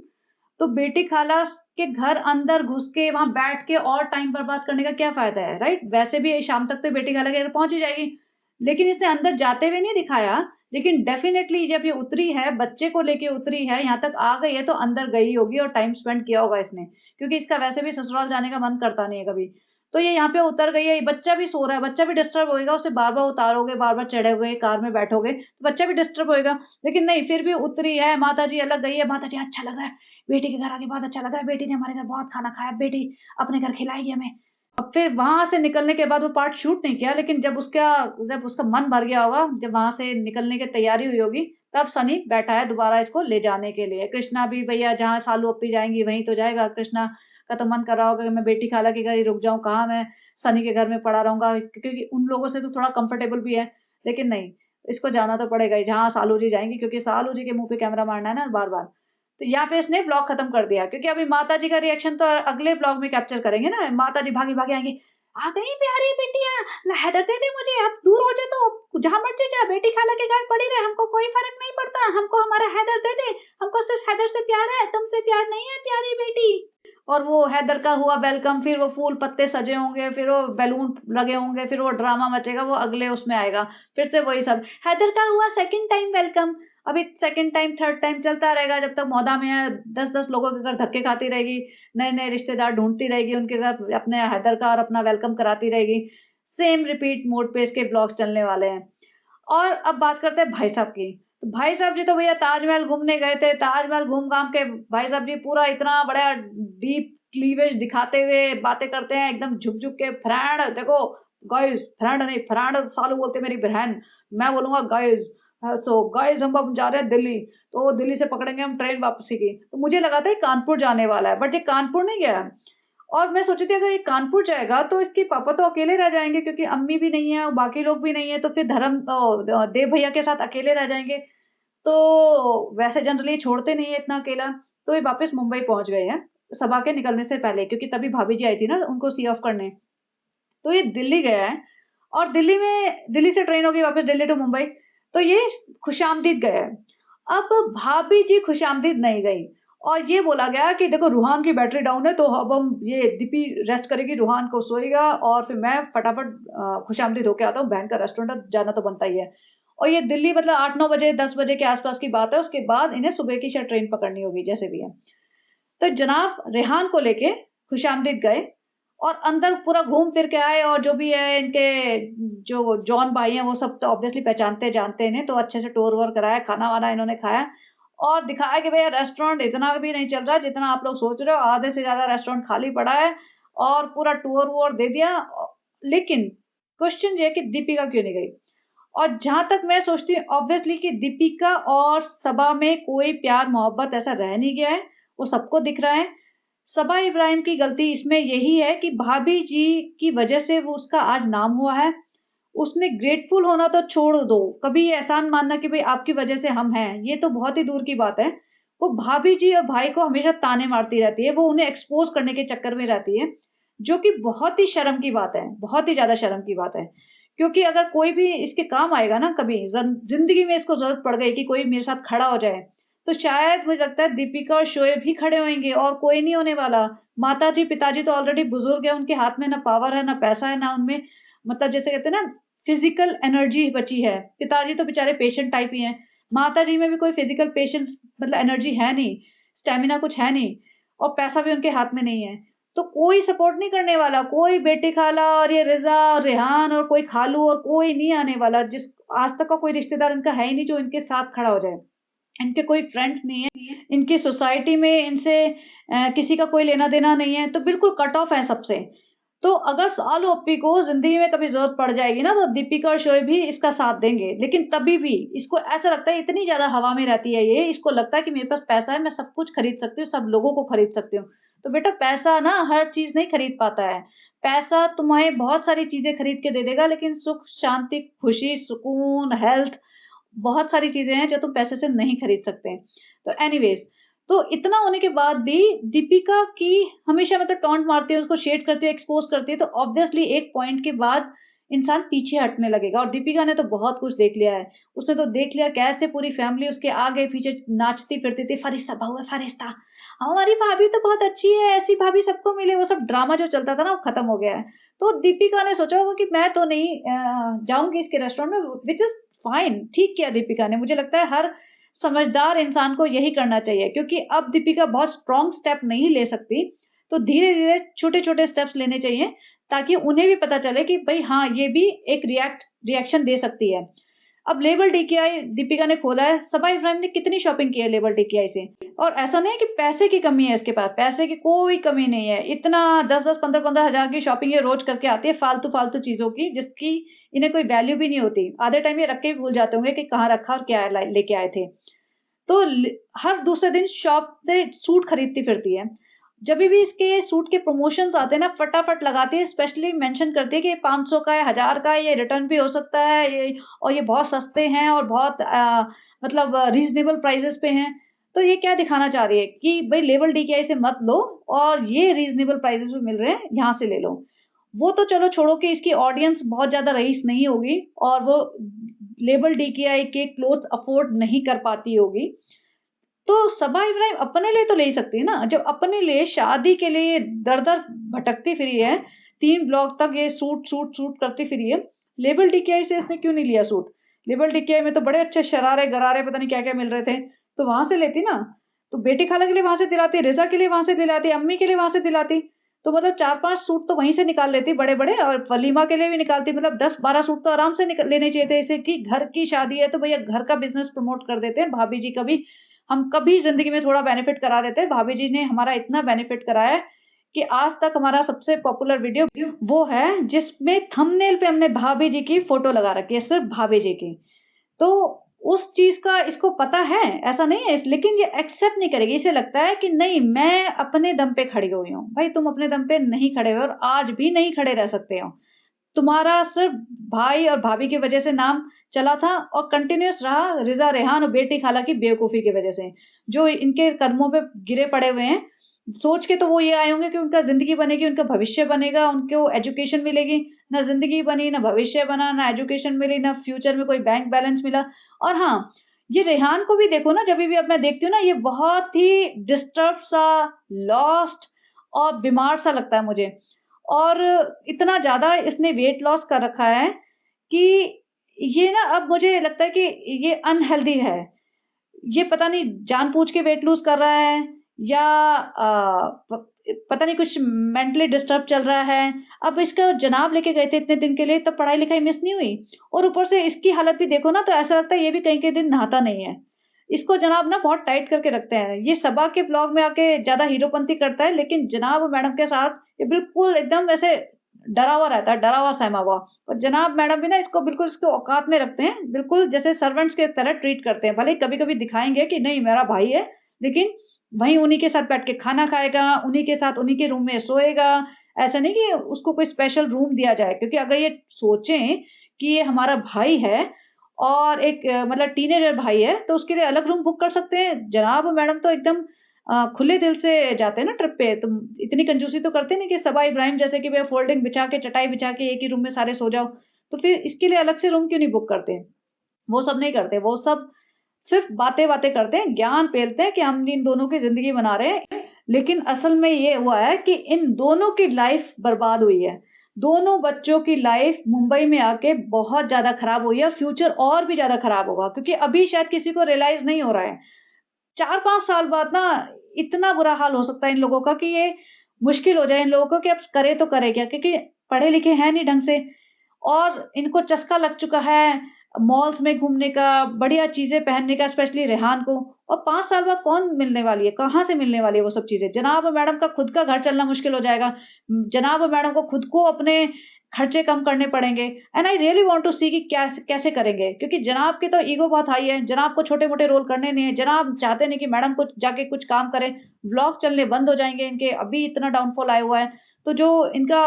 तो बेटी खाला के घर अंदर घुस के वहाँ बैठ के और टाइम बर्बाद करने का क्या फ़ायदा है, राइट? वैसे भी शाम तक तो बेटी खाला के घर पहुँच ही जाएगी। लेकिन इसे अंदर जाते हुए नहीं दिखाया, लेकिन डेफ़िनेटली जब ये उतरी है, बच्चे को लेके उतरी है, यहाँ तक आ गई है तो अंदर गई होगी और टाइम स्पेंड किया होगा इसने। क्योंकि इसका वैसे भी ससुराल जाने का मन करता नहीं है कभी। तो ये यहाँ पे उतर गई है, ये बच्चा भी सो रहा है, बच्चा भी डिस्टर्ब होएगा, उसे बार-बार उतारोगे, बार-बार चढ़ोगे, कार में बैठोगे, तो बच्चा भी डिस्टर्ब होएगा। लेकिन नहीं, फिर भी उतरी है, माताजी अलग गई है, माताजी अच्छा लग रहा है, बेटी के घर आके बहुत अच्छा लग रहा है, बेटी ने हमारे घर बहुत खाना खाया, बेटी अपने घर खिलाएगी हमें। अब फिर वहाँ से निकलने के बाद वो पार्ट शूट नहीं किया, लेकिन जब उसका मन भर गया होगा, जब वहाँ से निकलने की तैयारी हुई होगी, तब सनी बैठा है दोबारा इसको ले जाने के लिए। कृष्णा भी भैया जहाँ सालू अप्पी जाएँगी वहीं तो जाएगा। कृष्णा का तो मन कर रहा होगा कि मैं बेटी खाला के घर ही रुक जाऊँ, कहाँ मैं सनी के घर में पड़ा रहूँगा, क्योंकि उन लोगों से तो थोड़ा कंफर्टेबल भी है। लेकिन नहीं, इसको जाना तो पड़ेगा ही जहाँ सालू जी जाएँगी, क्योंकि सालू जी के मुँह पे कैमरा मारना है ना बार-बार। तो यहाँ पे इसने व्लॉग खत्म कर दिया, क्योंकि अभी माता जी का रिएक्शन तो अगले व्लॉग में कैप्चर करेंगे ना। माता जी भागी-भागी आएँगी, "आ गई प्यारी बिटिया, ला हैदर दे दे मुझे, अब दूर हो जा तो जहाँ मर्ज़ी जा, बेटी खाला के घर पड़ी रहे, हमको कोई फ़र्क नहीं पड़ता, हमको हमारा हैदर दे दे, हमको सिर्फ़ हैदर से प्यार है, तुमसे प्यार नहीं है प्यारी बेटी।" और वो हैदर का हुआ वेलकम, फिर वो फूल पत्ते सजे होंगे, फिर वो बैलून लगे होंगे, फिर वो ड्रामा मचेगा, वो अगले उसमें आएगा। फिर से वही सब, हैदर का हुआ सेकंड टाइम वेलकम। अभी सेकंड टाइम, थर्ड टाइम चलता रहेगा जब तक मौदा में है, 10-10 लोगों के घर धक्के खाती रहेगी, नए-नए रिश्तेदार ढूँढती रहेगी उनके घर, अपने हैदर का और अपना वेलकम कराती रहेगी। सेम रिपीट मोड पे इसके ब्लॉग्स चलने वाले हैं। और अब बात करते हैं भाई साहब की। तो भाई साहब जी तो भैया ताजमहल घूमने गए थे, ताजमहल घूम-घाम के भाई साहब जी पूरा इतना बड़ा डीप क्लीवेज दिखाते हुए बातें करते हैं, एकदम झुक-झुक के, फ्रेंड देखो गाइस, फ्रेंड नहीं फ्रेंड सालू बोलते हैं मेरी बहन, मैं बोलूँगा गाइस। तो गाइस हम अब जा रहे हैं दिल्ली, तो दिल्ली से पकड़ेंगे हम ट्रेन वापसी की। तो मुझे लगा था ये कानपुर जाने वाला है, बट ये कानपुर नहीं गया है। और मैं सोची थी अगर ये कानपुर जाएगा तो इसके पापा तो अकेले रह जाएँगे, क्योंकि अम्मी भी नहीं है और बाकी लोग भी नहीं है, तो फिर देव भैया के साथ अकेले रह जाएँगे। तो वैसे जनरली छोड़ते नहीं है इतना अकेला, तो ये वापस मुंबई पहुँच गए हैं, सभा के निकलने से पहले, क्योंकि तभी भाभी जी आई थी ना उनको सी ऑफ करने। तो ये दिल्ली गया है और दिल्ली से ट्रेन होगी वापस दिल्ली टू मुंबई, तो ये खुशामदीद गया है। अब भाभी जी खुशामदीद नहीं गई और ये बोला गया कि देखो रूहान की बैटरी डाउन है, तो अब हम ये दीपी रेस्ट करेगी, रूहान को सोएगा और फिर मैं फटाफट खुशामदीद होके आता हूँ, बहन का रेस्टोरेंट है, जाना तो बनता ही है। और ये दिल्ली मतलब 8-9 बजे, 10 बजे के आस-पास की बात है, उसके बाद इन्हें सुबह की शायद ट्रेन पकड़नी होगी, जैसे भी है। तो जनाब रेहान को लेके खुशामदीद गए और अंदर पूरा घूम फिर के आए, और जो भी है इनके जो जॉन भाई हैं वो सब तो ऑब्वियसली पहचानते जानते हैं इन्हें, तो अच्छे से टूर वूर कराया, खाना-वाना इन्होंने खाया और दिखाया कि भैया रेस्टोरेंट इतना भी नहीं चल रहा जितना आप लोग सोच रहे हो, आधे से ज़्यादा रेस्टोरेंट खाली पड़ा है और पूरा टूर वूर दे दिया। लेकिन क्वेश्चन ये है कि दीपिका क्यों नहीं गई? और जहाँ तक मैं सोचती हूँ ऑब्वियसली कि दीपिका और सबा में कोई प्यार मोहब्बत ऐसा रह नहीं गया है, वो सबको दिख रहा है। सबा इब्राहिम की गलती इसमें यही है कि भाभी जी की वजह से वो उसका आज नाम हुआ है। उसने ग्रेटफुल होना तो छोड़ दो, कभी ये एहसान मानना कि भई आपकी वजह से हम हैं, ये तो बहुत ही दूर की बात है। वो भाभी जी और भाई को हमेशा ताने मारती रहती है, वो उन्हें एक्सपोज़ करने के चक्कर में रहती है, जो कि बहुत ही शर्म की बात है, बहुत ही ज़्यादा शर्म की बात है। क्योंकि अगर कोई भी इसके काम आएगा ना कभी ज़िंदगी में इसको ज़रूरत पड़ गई कि कोई मेरे साथ खड़ा हो जाए, तो शायद मुझे लगता है दीपिका और शोएब ही खड़े होंगे और कोई नहीं होने वाला। माताजी, पिताजी तो ऑलरेडी बुज़ुर्ग हैं, उनके हाथ में ना पावर है, ना पैसा है, ना उनमें मतलब जैसे कहते हैं ना फिज़िकल एनर्जी बची है। पिताजी तो बेचारे पेशेंट टाइप ही हैं। माताजी में भी कोई फिज़िकल पेशेंस मतलब एनर्जी है नहीं, स्टैमिना कुछ है नहीं और पैसा भी उनके हाथ में नहीं है। तो कोई सपोर्ट नहीं करने वाला, कोई बेटी खाला और ये रिज़ा और रेहान और कोई खालू और कोई नहीं आने वाला, जिस आज तक का कोई रिश्तेदार इनका है ही नहीं जो इनके साथ खड़ा हो जाए। इनके कोई फ्रेंड्स नहीं है, इनकी सोसाइटी में इनसे किसी का कोई लेना-देना नहीं है, तो बिल्कुल कट ऑफ है सबसे। तो अगर सालू ओप्पी को ज़िंदगी में कभी ज़रूरत पड़ जाएगी ना, तो दीपिका और शोएब भी इसका साथ देंगे। लेकिन तभी भी इसको ऐसा लगता है इतनी ज़्यादा हवा में रहती है ये, इसको लगता है कि मेरे पास पैसा है, मैं सब कुछ खरीद सकती हूँ, सब लोगों को खरीद सकती हूँ। तो बेटा पैसा ना हर चीज़ नहीं खरीद पाता है। पैसा तुम्हें बहुत सारी चीज़ें खरीद के दे देगा, लेकिन सुख, शांति, खुशी, सुकून, हेल्थ बहुत सारी चीज़ें हैं जो तुम पैसे से नहीं खरीद सकते। तो एनीवेज़ तो इतना होने के बाद भी दीपिका की हमेशा मतलब टॉन्ट मारती है, उसको शेड करती है, एक्सपोज़ करती है, तो ऑब्वियसली एक पॉइंट के बाद इंसान पीछे हटने लगेगा और दीपिका ने तो बहुत कुछ देख लिया है। उसने तो देख लिया कैसे पूरी फैमिली उसके आगे-पीछे नाचती-फिरती थी, "फरिश्ता बहू है फरिश्ता, हमारी भाभी तो बहुत अच्छी है, ऐसी भाभी सबको मिले।" वो सब ड्रामा जो चलता था ना, वो खत्म हो गया है। तो दीपिका ने सोचा होगा कि मैं तो नहीं जाऊँगी इसके रेस्टोरेंट में, व्हिच इज़ फाइन, ठीक किया दीपिका ने। मुझे लगता है हर समझदार इंसान को यही करना चाहिए, क्योंकि अब दीपिका बहुत स्ट्रॉन्ग स्टेप नहीं ले सकती, तो धीरे-धीरे छोटे-छोटे स्टेप्स लेने चाहिए ताकि उन्हें भी पता चले कि भई हाँ, ये भी एक रिएक्शन दे सकती है। अब लेबर डीकेआई दीपिका ने खोला है, सबा इब्राहिम ने कितनी शॉपिंग की है लेबर डीकेआई से। और ऐसा नहीं है कि पैसे की कमी है इसके पास, पैसे की कोई कमी नहीं है। इतना 10-10, 15-15 हज़ार की शॉपिंग ये रोज़ करके आती है फालतू-फालतू चीज़ों की, जिसकी इन्हें कोई वैल्यू भी नहीं होती। आधे टाइम ये रख के भी भूल जाते होंगे कि कहाँ रखा और क्या लेके आए थे। तो हर दूसरे दिन शॉप पे सूट खरीदती फिरती है। जभी भी इसके सूट के प्रमोशंस आते हैं ना, फटाफट लगाती है, स्पेशली मेंशन करती है कि 500 का है, 1000 का है, ये रिटर्न भी हो सकता है, ये और ये बहुत सस्ते हैं और बहुत मतलब रीज़नेबल प्राइसेज़ पे हैं। तो ये क्या दिखाना चाह रही है कि भई लेबल डीकेआई से मत लो और ये रीज़नेबल प्राइसेज़ पे मिल रहे हैं, यहाँ से ले लो। वो तो चलो छोड़ो कि इसकी ऑडियंस बहुत ज़्यादा रईस नहीं होगी और वो लेबल डीकेआई के क्लोथ्स अफ़ोर्ड नहीं कर पाती होगी। तो सबा इब्राहिम अपने लिए तो ले ही सकती है ना, जब अपने लिए शादी के लिए दर-दर भटकती फिरी है, 3 ब्लॉक तक ये सूट, सूट, सूट करती फिरी है, लेबल डीकेआई से इसने क्यों नहीं लिया सूट? लेबल डीकेआई में तो बड़े अच्छे शरारे-गरारे पता नहीं क्या-क्या मिल रहे थे, तो वहाँ से लेती ना। तो बेटी खाला के लिए वहाँ से दिलाती, रिज़ा के लिए वहाँ से दिलाती, अम्मी के लिए वहाँ से दिलाती। तो मतलब 4-5 सूट तो वहीं से निकाल लेती बड़े-बड़े और वलीमा के लिए भी निकालती, मतलब 10-12 सूट तो आराम से लेने चाहिए थे इसे कि घर की शादी है तो भैया घर का बिज़नेस प्रमोट कर देते हैं, भाभी जी का भी हम कभी ज़िंदगी में थोड़ा बेनिफिट करा देते हैं। भाभी जी ने हमारा इतना बेनिफिट कराया है कि आज तक हमारा सबसे पॉपुलर वीडियो वो है जिसमें थंबनेल पे हमने भाभी जी की फ़ोटो लगा रखी है, सिर्फ़ भाभी जी की। तो उस चीज़ का इसको पता है, ऐसा नहीं है लेकिन ये एक्सेप्ट नहीं करेगी। इसे लगता है कि नहीं मैं अपने दम पे खड़ी हुई हूँ। भाई तुम अपने दम पे नहीं खड़े हुए और आज भी नहीं खड़े रह सकते हो। तुम्हारा सिर्फ़ भाई और भाभी की वज़ह से नाम चला था और कंटिन्यूअस रहा रिज़ा, रेहान और बेटी खाला की बेवकूफ़ी की वज़ह से। जो इनके कदमों पे गिरे पड़े हुए हैं, सोच के तो वो ये आए होंगे कि उनका ज़िंदगी बनेगी, उनका भविष्य बनेगा, उनको एजुकेशन मिलेगी। ना ज़िंदगी बनी, ना भविष्य बना, ना एजुकेशन मिली, ना फ्यूचर में कोई बैंक बैलेंस मिला। और हाँ, ये रेहान को भी देखो ना जभी भी अब मैं देखती हूँ ना, ये बहुत ही डिस्टर्ब सा, लॉस्ट और बीमार सा लगता है मुझे। और इतना ज़्यादा इसने वेट लॉस कर रखा है कि ये ना अब मुझे लगता है कि ये अनहेल्दी है। ये पता नहीं जानबूझ के वेट लूज़ कर रहा है या प पता नहीं कुछ मेंटली डिस्टर्ब चल रहा है। अब इसका जनाब लेके गए थे इतने दिन के लिए, तब पढ़ाई-लिखाई मिस नहीं हुई और ऊपर से इसकी हालत भी देखो ना तो ऐसा लगता है ये भी कहीं के दिन नहाता नहीं है। इसको जनाब ना बहुत टाइट करके रखते हैं। ये सबा के ब्लॉग में आके ज़्यादा हीरोपंती करता है, लेकिन जनाब मैडम के साथ ये बिल्कुल एकदम ऐसे डरा हुआ रहता है, डरा हुआ सहमा हुआ। और जनाब मैडम भी ना इसको बिल्कुल इसको औकात में रखते हैं, बिल्कुल जैसे सर्वेंट्स के तरह ट्रीट करते हैं। भले ही कभी-कभी दिखाएँगे कि नहीं मेरा भाई है, लेकिन वहीं उन्हीं के साथ बैठ के खाना खाएगा, उन्हीं के साथ उन्हीं के रूम में सोएगा। ऐसा नहीं कि उसको कोई स्पेशल रूम दिया जाए क्योंकि अगर ये सोचें कि ये हमारा भाई है और एक मतलब टीनेजर भाई है, तो उसके लिए अलग रूम बुक कर सकते हैं। जनाब मैडम तो एकदम खुले दिल से जाते हैं ना ट्रिप पे, तुम इतनी कंजूसी तो करते नहीं कि सबा इब्राहिम जैसे कि भैया फ़ोल्डिंग बिछा के, चटाई बिछा के एक ही रूम में सारे सो जाओ। तो फिर इसके लिए अलग से रूम क्यों नहीं बुक करते? वो सब नहीं करते, वो सब सिर्फ़ बातें-वातें करते हैं, ज्ञान पेलते हैं कि हम इन दोनों की ज़िंदगी बना रहे हैं। लेकिन असल में ये हुआ है कि इन दोनों की लाइफ़ बर्बाद हुई है। दोनों बच्चों की लाइफ़ मुंबई में आके बहुत ज़्यादा खराब हुई है, फ्यूचर और भी ज़्यादा खराब होगा क्योंकि अभी शायद किसी को रियलाइज़ नहीं हो रहा है। 4-5 साल बाद ना इतना बुरा हाल हो सकता है इन लोगों का कि ये मुश्किल हो जाए इन लोगों को कि अब करे तो करे क्या? क्योंकि पढ़े-लिखे हैं नहीं ढंग से और इनको चस्का लग चुका है मॉल्स में घूमने का, बढ़िया चीज़ें पहनने का, स्पेशली रेहान को। और 5 साल बाद कौन मिलने वाली है? कहाँ से मिलने वाली है वो सब चीज़ें? जनाब मैडम का खुद का घर चलना मुश्किल हो जाएगा। जनाब मैडम को खुद को अपने खर्चे कम करने पड़ेंगे and I really want to see कि कैसे करेंगे? क्योंकि जनाब की तो ईगो बहुत हाई है। जनाब को छोटे-मोटे रोल करने नहीं है। जनाब चाहते नहीं कि मैडम कुछ जाके कुछ काम करें। व्लॉग चलने बंद हो जाएँगे इनके, अभी इतना डाउनफॉल आया हुआ है। तो जो इनका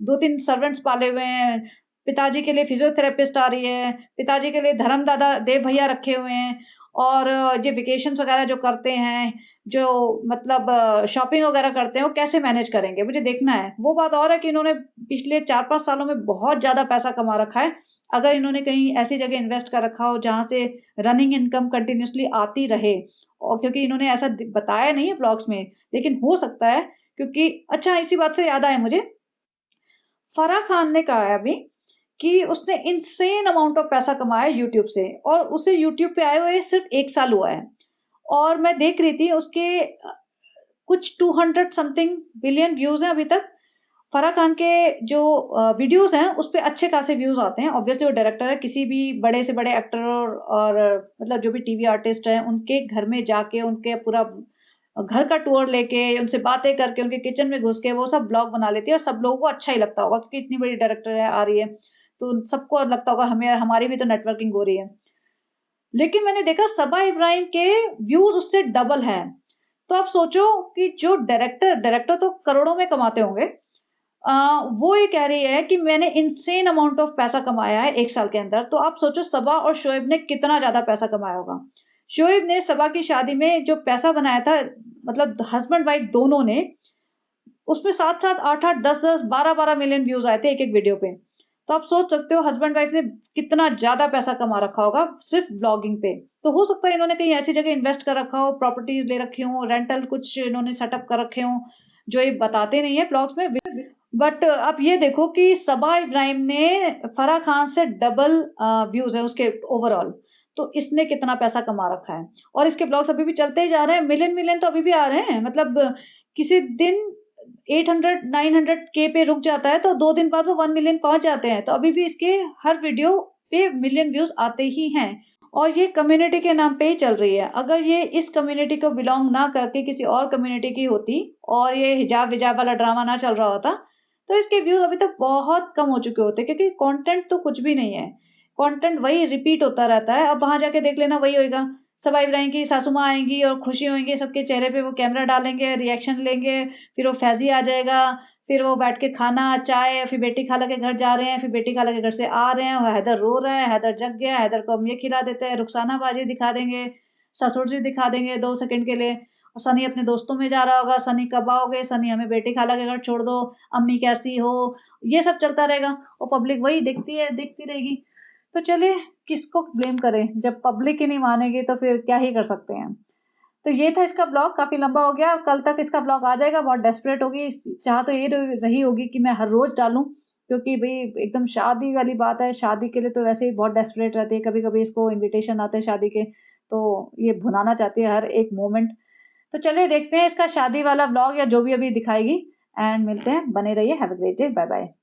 2-3 सर्वेंट्स पाले हुए हैं, पिताजी के लिए फिज़ियोथेरेपिस्ट आ रही है, पिताजी के लिए धर्मदादा देव भैया रखे हुए हैं और ये वेकेशंस वगैरह जो करते हैं, जो मतलब शॉपिंग वगैरह करते हैं, वो कैसे मैनेज करेंगे? मुझे देखना है। वो बात और है कि इन्होंने पिछले 4-5 सालों में बहुत ज़्यादा पैसा कमा रखा है। अगर इन्होंने कहीं ऐसी जगह इन्वेस्ट कर रखा हो, जहाँ से रनिंग इनकम कंटिन्यूअसली आती रहे और क्योंकि इन्होंने ऐसा बताया नहीं है व्लॉग्स में, लेकिन हो सकता है क्योंकि अच्छा इसी बात से याद आया मुझे, फराह खान ने कहा है अभी कि उसने इनसेन अमाउंट ऑफ पैसा कमाया है यूट्यूब से और उसे यूट्यूब पे आए हुए सिर्फ़ 1 साल हुआ है। और मैं देख रही थी उसके कुछ 200 समथिंग बिलियन व्यूज़ हैं अभी तक। फराह खान के जो वीडियोज़ हैं उस पे अच्छे खासे व्यूज़ आते हैं। ऑब्वियसली वो डायरेक्टर है, किसी भी बड़े से बड़े एक्टर और मतलब जो भी टीवी आर्टिस्ट हैं, उनके घर में जाके उनके पूरा घर का टूर लेके, उनसे बातें करके, उनके किचन में घुस के वो सब व्लॉग बना लेती है और सब लोगों को अच्छा ही लगता होगा क्योंकि इतनी बड़ी डायरेक्टर है आ रही है, तो सबको लगता होगा हमें हमारी भी तो नेटवर्किंग हो रही है। लेकिन मैंने देखा सबा इब्राहिम के व्यूज़ उससे डबल हैं। तो आप सोचो कि जो डायरेक्टर तो करोड़ों में कमाते होंगे। अ, वो ये कह रही है कि मैंने इनसेन अमाउंट ऑफ पैसा कमाया है 1 साल के अंदर। तो आप सोचो सबा और शोएब ने कितना ज़्यादा पैसा कमाया होगा। शोएब ने सबा की शादी में जो पैसा बनाया था मतलब हस्बैंड वाइफ दोनों ने, उसमें 7-7, 8-8, 10-10, 12-12 मिलियन व्यूज़ आए थे एक-एक वीडियो पे। तो आप सोच सकते हो हस्बैंड वाइफ ने कितना ज़्यादा पैसा कमा रखा होगा सिर्फ़ व्लॉगिंग पे। तो हो सकता है इन्होंने कहीं ऐसी जगह इन्वेस्ट कर रखा हो, प्रॉपर्टीज़ ले रखी हों, रेंटल कुछ इन्होंने सेटअप कर रखे हों, जो ये बताते नहीं है व्लॉग्स में। बट आप ये देखो कि सबा इब्राहिम ने फराह खान से डबल व्यूज़ है उसके ओवरऑल। तो इसने कितना पैसा कमा रखा है और इसके व्लॉग्स अभी भी चलते ही जा रहे हैं, मिलियन-मिलियन तो अभी भी आ रहे हैं। मतलब किसी दिन 800 900 के पे रुक जाता है, तो 2 दिन बाद वो 1 मिलियन पहुँच जाते हैं। तो अभी भी इसके हर वीडियो पे मिलियन व्यूज़ आते ही हैं और ये कम्युनिटी के नाम पे ही चल रही है। अगर ये इस कम्युनिटी को बिलॉन्ग ना करके किसी और कम्युनिटी की होती और ये हिजाब-विजाब वाला ड्रामा ना चल रहा होता, तो इसके व्यूज़ अभी तक बहुत कम हो चुके होते क्योंकि कंटेंट तो कुछ भी नहीं है। कंटेंट वही रिपीट होता रहता है। अब वहाँ जाके देख लेना वही होएगा। सबा इब्राहिम की सासू माँ आएँगी और खुशी होंगी, सबके चेहरे पे वो कैमरा डालेंगे, रिएक्शन लेंगे, फिर वो फैज़ी आ जाएगा, फिर वो बैठ के खाना, चाय, फिर बेटी खाला के घर जा रहे हैं, फिर बेटी खाला के घर से आ रहे हैं, वो हैदर रो रहा है, हैदर जग गया, हैदर को हम ये खिला देते हैं, रुखसाना बाजी दिखा देंगे, ससुर जी दिखा देंगे 2 सेकंड के लिए और सनी अपने दोस्तों में जा रहा होगा, सनी कब आओगे? सनी हमें बेटी खाला के घर छोड़ दो, अम्मी कैसी हो? ये सब चलता रहेगा और पब्लिक वही देखती है, देखती रहेगी। तो चलिए किसको ब्लेम करें? जब पब्लिक ही नहीं मानेगी तो फिर क्या ही कर सकते हैं। तो ये था इसका ब्लॉग, काफ़ी लंबा हो गया, कल तक इसका ब्लॉग आ जाएगा, बहुत डेस्परेट होगी चाह तो ये रही होगी कि मैं हर रोज़ डालूँ, क्योंकि भई एकदम शादी वाली बात है, शादी के लिए तो वैसे ही बहुत डेस्परेट रहती है, कभी-कभी इसको इन्विटेशन आते हैं शादी के, तो ये भुनाना चाहती है हर एक मोमेंट। तो चलिए देखते हैं इसका शादी वाला ब्लॉग या जो भी अभी दिखाएगी एंड मिलते हैं, बने रहिए, have a great day, bye bye.